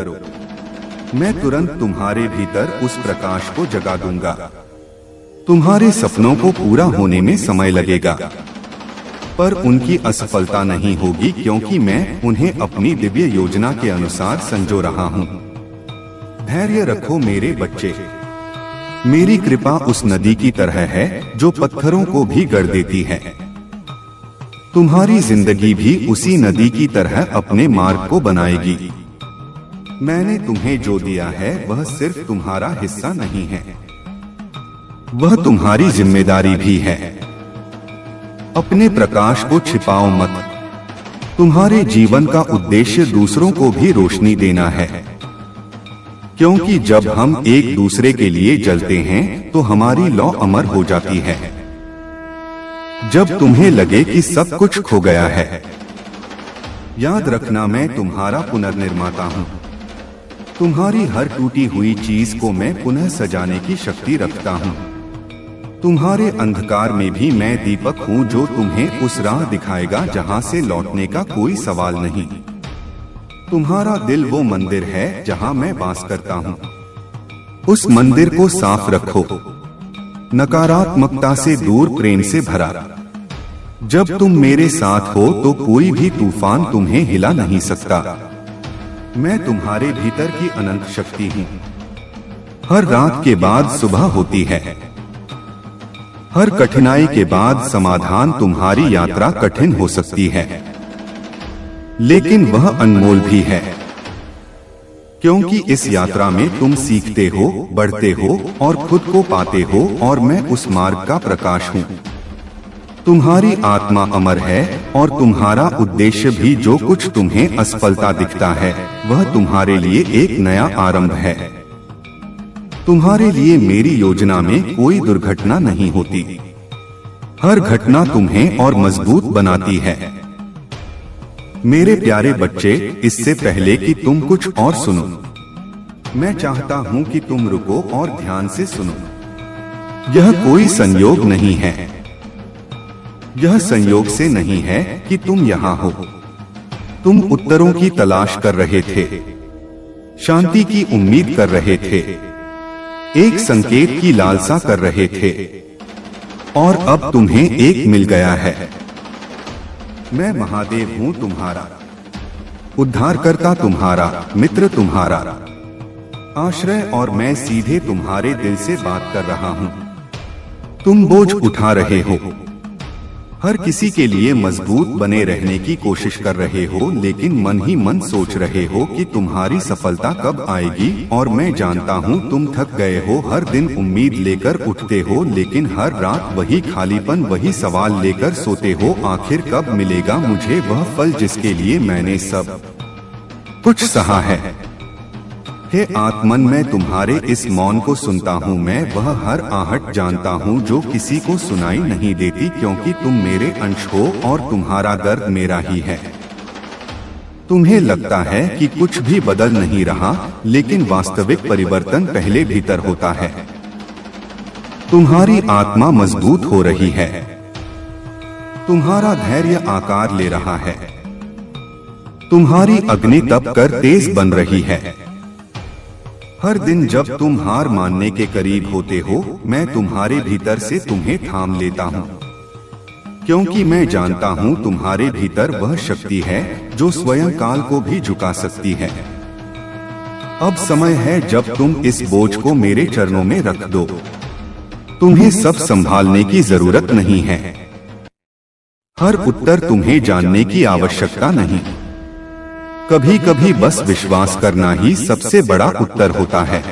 मैं तुरंत तुम्हारे भीतर उस प्रकाश को जगा दूंगा। तुम्हारे सपनों को पूरा होने में समय लगेगा, पर उनकी असफलता नहीं होगी, क्योंकि मैं उन्हें अपनी दिव्य योजना के अनुसार संजो रहा हूँ। धैर्य रखो मेरे बच्चे, मेरी कृपा उस नदी की तरह है जो पत्थरों को भी गढ़ देती है। तुम्हारी जिंदगी भी उसी नदी की तरह अपने मार्ग को बनाएगी। मैंने तुम्हें जो दिया है वह सिर्फ तुम्हारा हिस्सा नहीं है, वह तुम्हारी जिम्मेदारी भी है। अपने प्रकाश को छिपाओ मत। तुम्हारे जीवन का उद्देश्य दूसरों को भी रोशनी देना है, क्योंकि जब हम एक दूसरे के लिए जलते हैं तो हमारी लौ अमर हो जाती है। जब तुम्हें लगे कि सब कुछ खो गया है, याद रखना मैं तुम्हारा पुनर्निर्माता हूँ। तुम्हारी हर टूटी हुई चीज को मैं पुनः सजाने की शक्ति रखता हूँ। तुम्हारे अंधकार में भी मैं दीपक हूँ जो तुम्हें उस राह दिखाएगा जहाँ से लौटने का कोई सवाल नहीं। तुम्हारा दिल वो मंदिर है जहाँ मैं वास करता हूँ। उस मंदिर को साफ रखो, नकारात्मकता से दूर, प्रेम से भरा। जब तुम मेरे साथ हो तो कोई भी तूफान तुम्हें हिला नहीं सकता। मैं तुम्हारे भीतर की अनंत शक्ति हूँ। हर रात के बाद सुबह होती है, हर कठिनाई के बाद समाधान। तुम्हारी यात्रा कठिन हो सकती है, लेकिन वह अनमोल भी है, क्योंकि इस यात्रा में तुम सीखते हो, बढ़ते हो और खुद को पाते हो, और मैं उस मार्ग का प्रकाश हूँ। तुम्हारी आत्मा अमर है और तुम्हारा उद्देश्य भी। जो कुछ तुम्हें असफलता दिखता है वह तुम्हारे लिए एक नया आरंभ है। तुम्हारे लिए मेरी योजना में कोई दुर्घटना नहीं होती। हर घटना तुम्हें और मजबूत बनाती है। मेरे प्यारे बच्चे, इससे पहले कि तुम कुछ और सुनो, मैं चाहता हूँ कि तुम रुको और ध्यान से सुनो। यह कोई संयोग नहीं है, यह संयोग से नहीं है कि तुम यहाँ हो। तुम उत्तरों की तलाश कर रहे थे, शांति की उम्मीद कर रहे थे, एक संकेत की लालसा कर रहे थे, और अब तुम्हें एक मिल गया है। मैं महादेव हूँ तुम्हारा, उद्धारकर्ता तुम्हारा, मित्र तुम्हारा, आश्रय, और मैं सीधे तुम्हारे दिल से बात कर रहा हूँ। तुम बोझ उठा रहे हो, हर किसी के लिए मजबूत बने रहने की कोशिश कर रहे हो, लेकिन मन ही मन सोच रहे हो कि तुम्हारी सफलता कब आएगी। और मैं जानता हूँ तुम थक गए हो, हर दिन उम्मीद लेकर उठते हो, लेकिन हर रात वही खालीपन, वही सवाल लेकर सोते हो, आखिर कब मिलेगा मुझे वह फल जिसके लिए मैंने सब कुछ सहा है। हे आत्मन, मैं तुम्हारे इस मौन को सुनता हूँ। मैं वह हर आहट जानता हूँ जो किसी को सुनाई नहीं देती, क्योंकि तुम मेरे अंश हो और तुम्हारा दर्द मेरा ही है। तुम्हें लगता है कि कुछ भी बदल नहीं रहा, लेकिन वास्तविक परिवर्तन पहले भीतर होता है। तुम्हारी आत्मा मजबूत हो रही है, तुम्हारा धैर्य आकार ले रहा है, तुम्हारी अग्नि तप कर तेज बन रही है। हर दिन जब तुम हार मानने के करीब होते हो, मैं तुम्हारे भीतर से तुम्हें थाम लेता हूँ, क्योंकि मैं जानता हूँ तुम्हारे भीतर वह शक्ति है जो स्वयं काल को भी झुका सकती है। अब समय है जब तुम इस बोझ को मेरे चरणों में रख दो। तुम्हें सब संभालने की जरूरत नहीं है, हर उत्तर तुम्हें जानने की आवश्यकता नहीं। कभी कभी बस विश्वास करना ही सबसे बड़ा उत्तर होता है।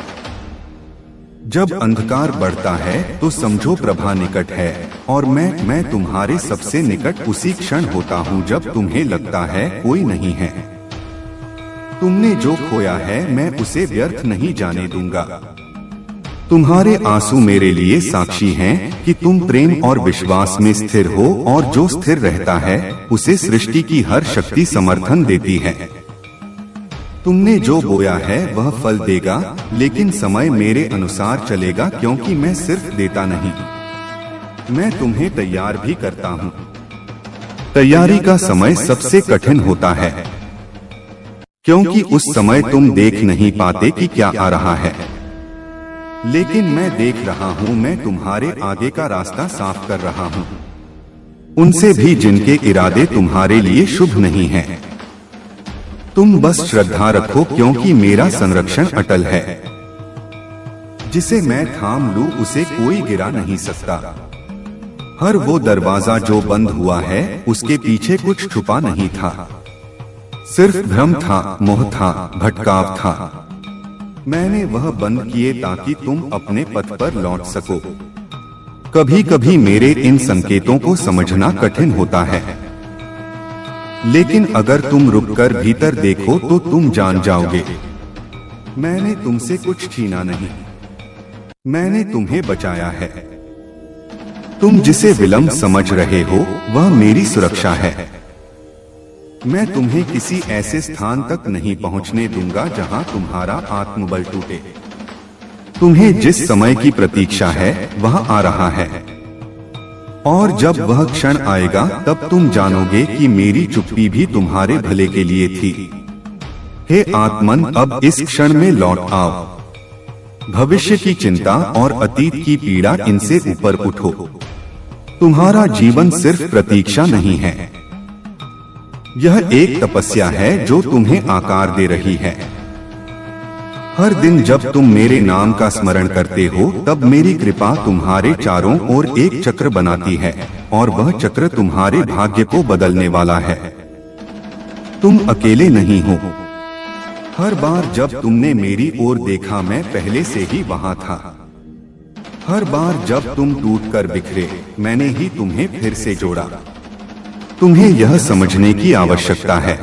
जब अंधकार बढ़ता है तो समझो प्रभा निकट है, और मैं तुम्हारे सबसे निकट उसी क्षण होता हूँ जब तुम्हें लगता है कोई नहीं है। तुमने जो खोया है मैं उसे व्यर्थ नहीं जाने दूंगा। तुम्हारे आंसू मेरे लिए साक्षी हैं कि तुम प्रेम और विश्वास में स्थिर हो, और जो स्थिर रहता है उसे सृष्टि की हर शक्ति समर्थन देती है। तुमने जो बोया है वह फल देगा, लेकिन समय मेरे अनुसार चलेगा, क्योंकि मैं सिर्फ देता नहीं, मैं तुम्हें तैयार भी करता हूँ। तैयारी का समय सबसे कठिन होता है, क्योंकि उस समय तुम देख नहीं पाते कि क्या आ रहा है। लेकिन मैं देख रहा हूँ, मैं तुम्हारे आगे का रास्ता साफ कर रहा हूँ, उनसे भी जिनके इरादे तुम्हारे लिए शुभ नहीं हैं। तुम बस श्रद्धा रखो, क्योंकि मेरा संरक्षण अटल है। जिसे मैं थाम लूं उसे कोई गिरा नहीं सकता। हर वो दरवाजा जो बंद हुआ है उसके पीछे कुछ छुपा नहीं था, सिर्फ भ्रम था, मोह था, भटकाव था। मैंने वह बंद किए ताकि तुम अपने पथ पर लौट सको। कभी कभी मेरे इन संकेतों को समझना कठिन होता है, लेकिन अगर तुम रुककर भीतर देखो तो तुम जान जाओगे। मैंने तुमसे कुछ छीना नहीं, मैंने तुम्हें बचाया है। तुम जिसे विलंब समझ रहे हो वह मेरी सुरक्षा है। मैं तुम्हें किसी ऐसे स्थान तक नहीं पहुंचने दूंगा जहां तुम्हारा आत्मबल टूटे। तुम्हें जिस समय की प्रतीक्षा है वह आ रहा है, और जब वह क्षण आएगा तब तुम जानोगे कि मेरी चुप्पी भी तुम्हारे भले के लिए थी। हे आत्मन, अब इस क्षण में लौट आओ। भविष्य की चिंता और अतीत की पीड़ा, इनसे ऊपर उठो। तुम्हारा जीवन सिर्फ प्रतीक्षा नहीं है, यह एक तपस्या है जो तुम्हें आकार दे रही है। हर दिन जब तुम मेरे नाम का स्मरण करते हो तब मेरी कृपा तुम्हारे चारों ओर एक चक्र बनाती है, और वह चक्र तुम्हारे भाग्य को बदलने वाला है। तुम अकेले नहीं हो। हर बार जब तुमने मेरी ओर देखा मैं पहले से ही वहां था। हर बार जब तुम टूटकर बिखरे मैंने ही तुम्हें फिर से जोड़ा। तुम्हें यह समझने की आवश्यकता है,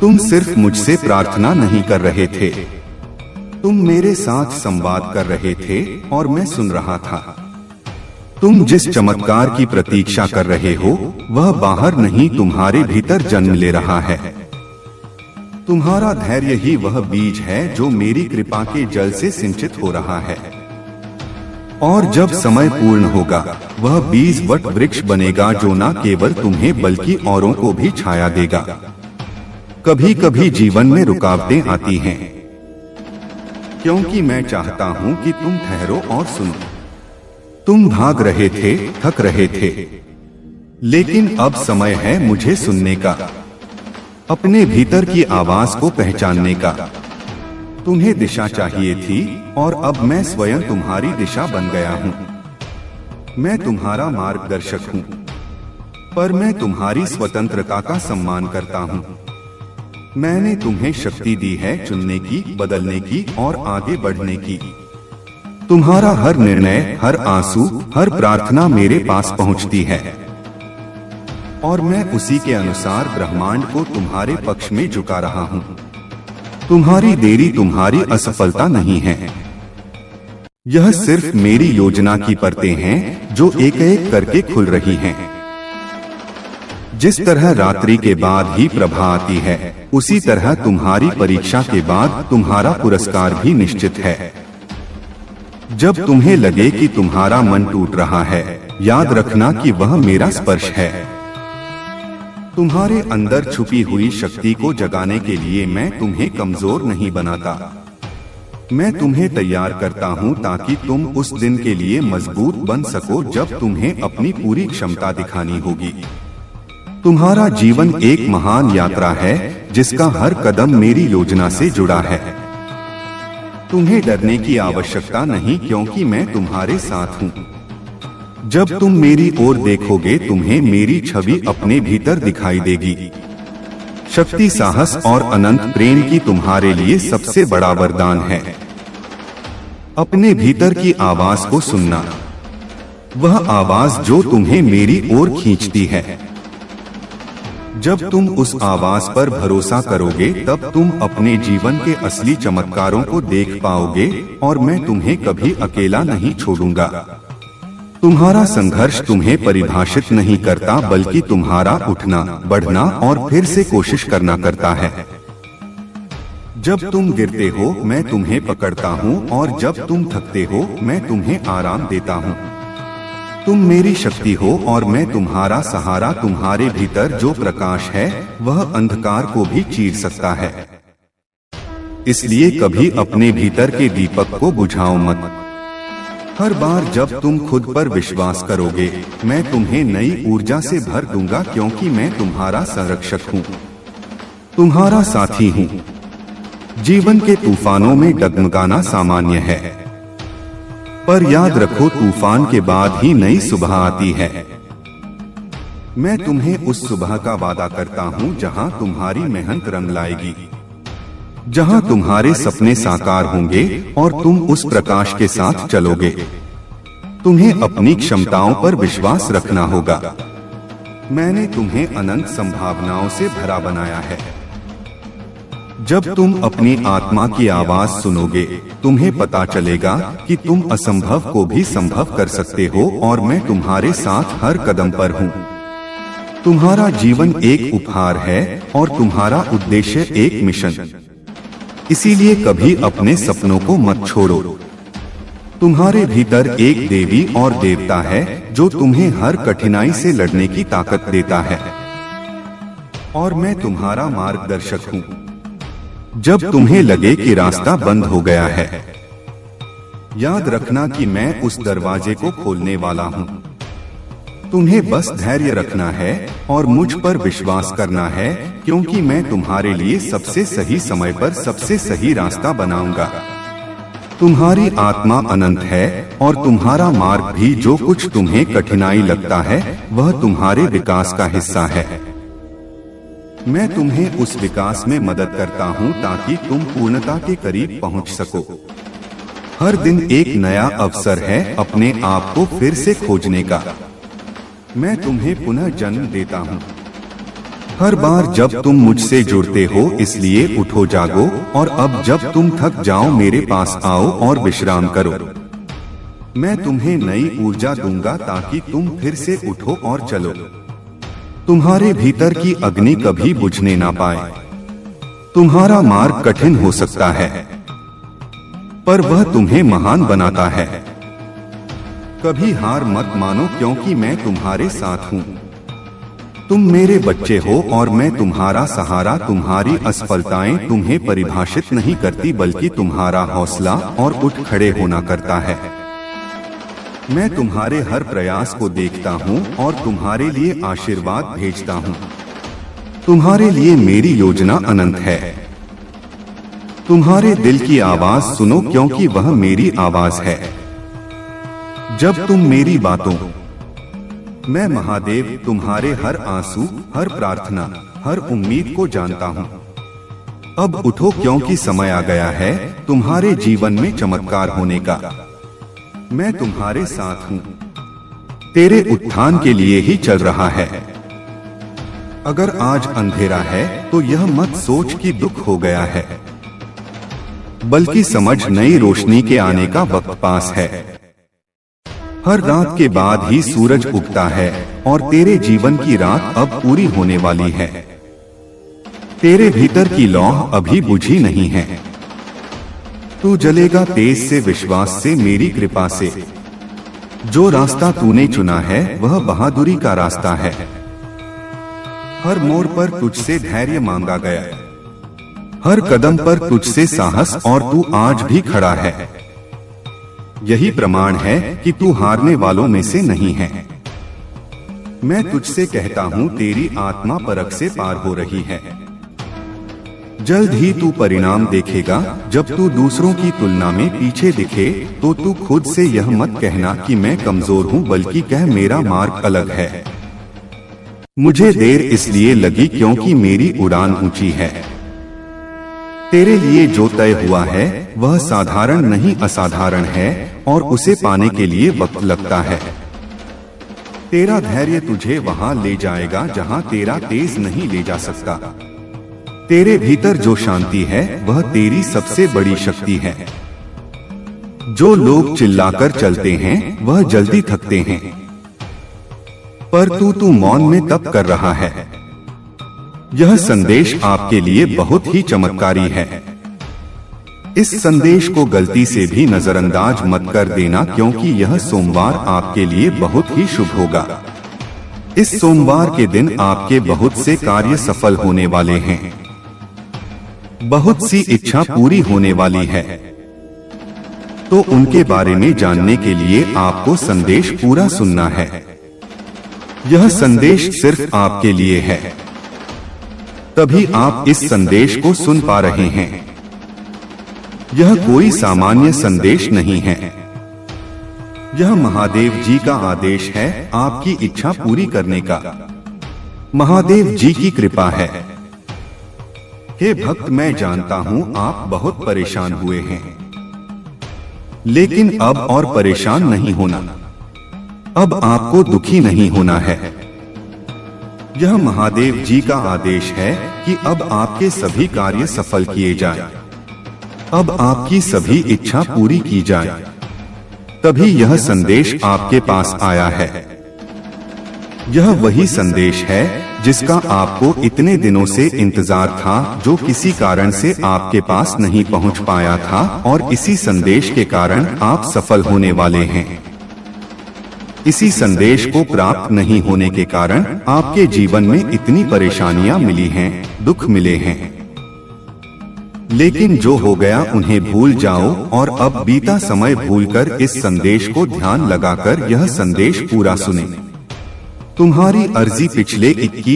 तुम सिर्फ मुझसे प्रार्थना नहीं कर रहे थे, तुम मेरे साथ संवाद कर रहे थे और मैं सुन रहा था। तुम जिस चमत्कार की प्रतीक्षा कर रहे हो वह बाहर नहीं, तुम्हारे भीतर जन्म ले रहा है। तुम्हारा धैर्य ही वह बीज है जो मेरी कृपा के जल से सिंचित हो रहा है, और जब समय पूर्ण होगा वह बीज वट वृक्ष बनेगा जो न केवल तुम्हें बल्कि औरों को भी छाया देगा। कभी कभी जीवन में रुकावटें आती हैं, क्योंकि मैं चाहता हूं कि तुम ठहरो और सुनो। तुम भाग रहे थे, थक रहे थे, लेकिन अब समय है मुझे सुनने का, अपने भीतर की आवाज को पहचानने का। तुम्हें दिशा चाहिए थी और अब मैं स्वयं तुम्हारी दिशा बन गया हूँ। मैं तुम्हारा मार्गदर्शक हूँ, पर मैं तुम्हारी स्वतंत्रता का सम्मान करता हूँ। मैंने तुम्हें शक्ति दी है चुनने की, बदलने की और आगे बढ़ने की। तुम्हारा हर निर्णय, हर आंसू, हर प्रार्थना मेरे पास पहुँचती है, और मैं उसी के अनुसार ब्रह्मांड को तुम्हारे पक्ष में झुका रहा हूँ। तुम्हारी देरी तुम्हारी असफलता नहीं है, यह सिर्फ मेरी योजना की परतें हैं जो एक एक करके खुल रही हैं। जिस तरह रात्रि के बाद ही प्रभा आती है, उसी तरह तुम्हारी परीक्षा के बाद तुम्हारा पुरस्कार भी निश्चित है। जब तुम्हें लगे कि तुम्हारा मन टूट रहा है, याद रखना कि वह मेरा स्पर्श है। तुम्हारे अंदर छुपी हुई शक्ति को जगाने के लिए मैं तुम्हें कमजोर नहीं बनाता, मैं तुम्हें तैयार करता हूँ ताकि तुम उस दिन के लिए मजबूत बन सको जब तुम्हें अपनी पूरी क्षमता दिखानी होगी। तुम्हारा जीवन एक महान यात्रा है जिसका हर कदम मेरी योजना से जुड़ा है। तुम्हें डरने की आवश्यकता नहीं, क्योंकि मैं तुम्हारे साथ हूँ। जब तुम मेरी ओर देखोगे तुम्हें मेरी छवि अपने भीतर दिखाई देगी। शक्ति, साहस और अनंत प्रेम की तुम्हारे लिए सबसे बड़ा वरदान है। अपने भीतर की आवाज को सुनना, वह आवाज जो तुम्हें मेरी ओर खींचती है। जब तुम उस आवाज पर भरोसा करोगे तब तुम अपने जीवन के असली चमत्कारों को देख पाओगे, और मैं तुम्हें कभी अकेला नहीं छोड़ूंगा। तुम्हारा संघर्ष तुम्हें परिभाषित नहीं करता, बल्कि तुम्हारा उठना, बढ़ना और फिर से कोशिश करना करता है। जब तुम गिरते हो मैं तुम्हें पकड़ता हूँ, और जब तुम थकते हो मैं तुम्हें आराम देता हूँ। तुम मेरी शक्ति हो और मैं तुम्हारा सहारा। तुम्हारे भीतर जो प्रकाश है वह अंधकार को भी चीर सकता है। इसलिए कभी अपने भीतर के दीपक को बुझाओ मत। हर बार जब तुम खुद पर विश्वास करोगे, मैं तुम्हें नई ऊर्जा से भर दूंगा, क्योंकि मैं तुम्हारा संरक्षक हूँ, तुम्हारा साथी हूँ। जीवन के तूफानों में डगमगाना सामान्य है, पर याद रखो तूफान के बाद ही नई सुबह आती है। मैं तुम्हें उस सुबह का वादा करता हूँ जहाँ तुम्हारी मेहनत रंग लाएगी, जहाँ तुम्हारे सपने साकार होंगे और तुम उस प्रकाश के साथ चलोगे। तुम्हें अपनी क्षमताओं पर विश्वास रखना होगा। मैंने तुम्हें अनंत संभावनाओं से भरा बनाया है। जब तुम अपनी आत्मा की आवाज सुनोगे, तुम्हें पता चलेगा कि तुम असंभव को भी संभव कर सकते हो और मैं तुम्हारे साथ हर कदम पर हूँ। तुम्हारा जीवन एक उपहार है और तुम्हारा उद्देश्य एक मिशन। इसीलिए कभी अपने सपनों को मत छोड़ो। तुम्हारे भीतर एक देवी और देवता है जो तुम्हें हर कठिनाई से लड़ने की ताकत देता है, और मैं तुम्हारा मार्गदर्शक हूँ। जब तुम्हें लगे कि रास्ता बंद हो गया है, याद रखना कि मैं उस दरवाजे को खोलने वाला हूँ। तुम्हें बस धैर्य रखना है और मुझ पर विश्वास करना है, क्योंकि मैं तुम्हारे लिए सबसे सही समय पर सबसे सही रास्ता बनाऊंगा। तुम्हारी आत्मा अनंत है और तुम्हारा मार्ग भी, जो कुछ तुम्हें कठिनाई लगता है वह तुम्हारे विकास का हिस्सा है। मैं तुम्हें उस विकास में मदद करता हूँ ताकि तुम पूर्णता के करीब पहुँच सको। हर दिन एक नया अवसर है अपने आप को फिर से खोजने का। मैं तुम्हें पुनः जन्म देता हूँ हर बार जब तुम मुझसे जुड़ते हो। इसलिए उठो, जागो, और अब जब तुम थक जाओ मेरे पास आओ और विश्राम करो। मैं तुम्हें नई ऊर्जा दूंगा ताकि तुम फिर से उठो और चलो। तुम्हारे भीतर की अग्नि कभी बुझने ना पाए। तुम्हारा मार्ग कठिन हो सकता है, पर वह तुम्हें महान बनाता है। कभी हार मत मानो, क्योंकि मैं तुम्हारे साथ हूँ। तुम मेरे बच्चे हो और मैं तुम्हारा सहारा। तुम्हारी असफलताएं तुम्हें परिभाषित नहीं करती, बल्कि तुम्हारा हौसला और उठ खड़े होना करता है। मैं तुम्हारे हर प्रयास को देखता हूँ और तुम्हारे लिए आशीर्वाद भेजता हूँ। तुम्हारे लिए मेरी योजना अनंत है। तुम्हारे दिल की आवाज सुनो, क्योंकि वह मेरी आवाज है। जब तुम मेरी बातों, मैं महादेव तुम्हारे हर आंसू, हर प्रार्थना, हर उम्मीद को जानता हूँ। अब उठो, क्योंकि समय आ गया है तुम्हारे जीवन में चमत्कार होने का। मैं तुम्हारे साथ हूँ, तेरे उत्थान के लिए ही चल रहा है। अगर आज अंधेरा है तो यह मत सोच कि दुख हो गया है, बल्कि समझ नई रोशनी के आने का वक्त पास है। हर रात के बाद ही सूरज उगता है और तेरे जीवन की रात अब पूरी होने वाली है। तेरे भीतर की लौह अभी बुझी नहीं है। तू जलेगा तेज से, विश्वास से, मेरी कृपा से। जो रास्ता तूने चुना है वह बहादुरी का रास्ता है। हर मोड़ पर तुझसे धैर्य मांगा गया, हर कदम पर तुझसे साहस, और तू आज भी खड़ा है। यही प्रमाण है कि तू हारने वालों में से नहीं है। मैं तुझसे कहता हूँ, तेरी आत्मा परख से पार हो रही है। जल्द ही तू परिणाम देखेगा। जब तू दूसरों की तुलना में पीछे दिखे तो तू खुद से यह मत कहना कि मैं कमजोर हूँ, बल्कि कह मेरा मार्ग अलग है। मुझे देर इसलिए लगी क्योंकि मेरी उड़ान ऊंची है। तेरे लिए जो तय हुआ है वह साधारण नहीं, असाधारण है, और उसे पाने के लिए वक्त लगता है। तेरा धैर्य तुझे वहां ले जाएगा जहां तेरा तेज नहीं ले जा सकता। तेरे भीतर जो शांति है वह तेरी सबसे बड़ी शक्ति है। जो लोग चिल्लाकर चलते हैं वह जल्दी थकते हैं, पर तू मौन में तप कर रहा है। यह संदेश आपके लिए बहुत ही चमत्कारी है। इस संदेश को गलती से भी नजरअंदाज मत कर देना, क्योंकि यह सोमवार आपके लिए बहुत ही शुभ होगा। इस सोमवार के दिन आपके बहुत से कार्य सफल होने वाले हैं। बहुत सी इच्छा पूरी होने वाली है, तो उनके बारे में जानने के लिए आपको संदेश पूरा सुनना है। यह संदेश सिर्फ आपके लिए है, तभी आप इस संदेश को सुन पा रहे हैं। यह कोई सामान्य संदेश नहीं है। यह महादेव जी का आदेश है आपकी इच्छा पूरी करने का। महादेव जी की कृपा है। हे भक्त, मैं जानता हूँ आप बहुत परेशान हुए हैं, लेकिन अब और परेशान नहीं होना। अब आपको दुखी नहीं होना है। यह महादेव जी का आदेश है कि अब आपके सभी कार्य सफल किए जाएं। अब आपकी सभी इच्छा पूरी की जाए, तभी यह संदेश आपके पास आया है। यह वही संदेश है जिसका आपको इतने दिनों से इंतजार था, जो किसी कारण से आपके पास नहीं पहुंच पाया था, और इसी संदेश के कारण आप सफल होने वाले हैं। इसी संदेश को प्राप्त नहीं होने के कारण आपके जीवन में इतनी परेशानियां मिली हैं, दुख मिले हैं। लेकिन जो हो गया उन्हें भूल जाओ, और अब बीता समय भूलकर इस संदेश को ध्यान लगाकर यह संदेश पूरा सुने। तुम्हारी अर्जी पिछले 21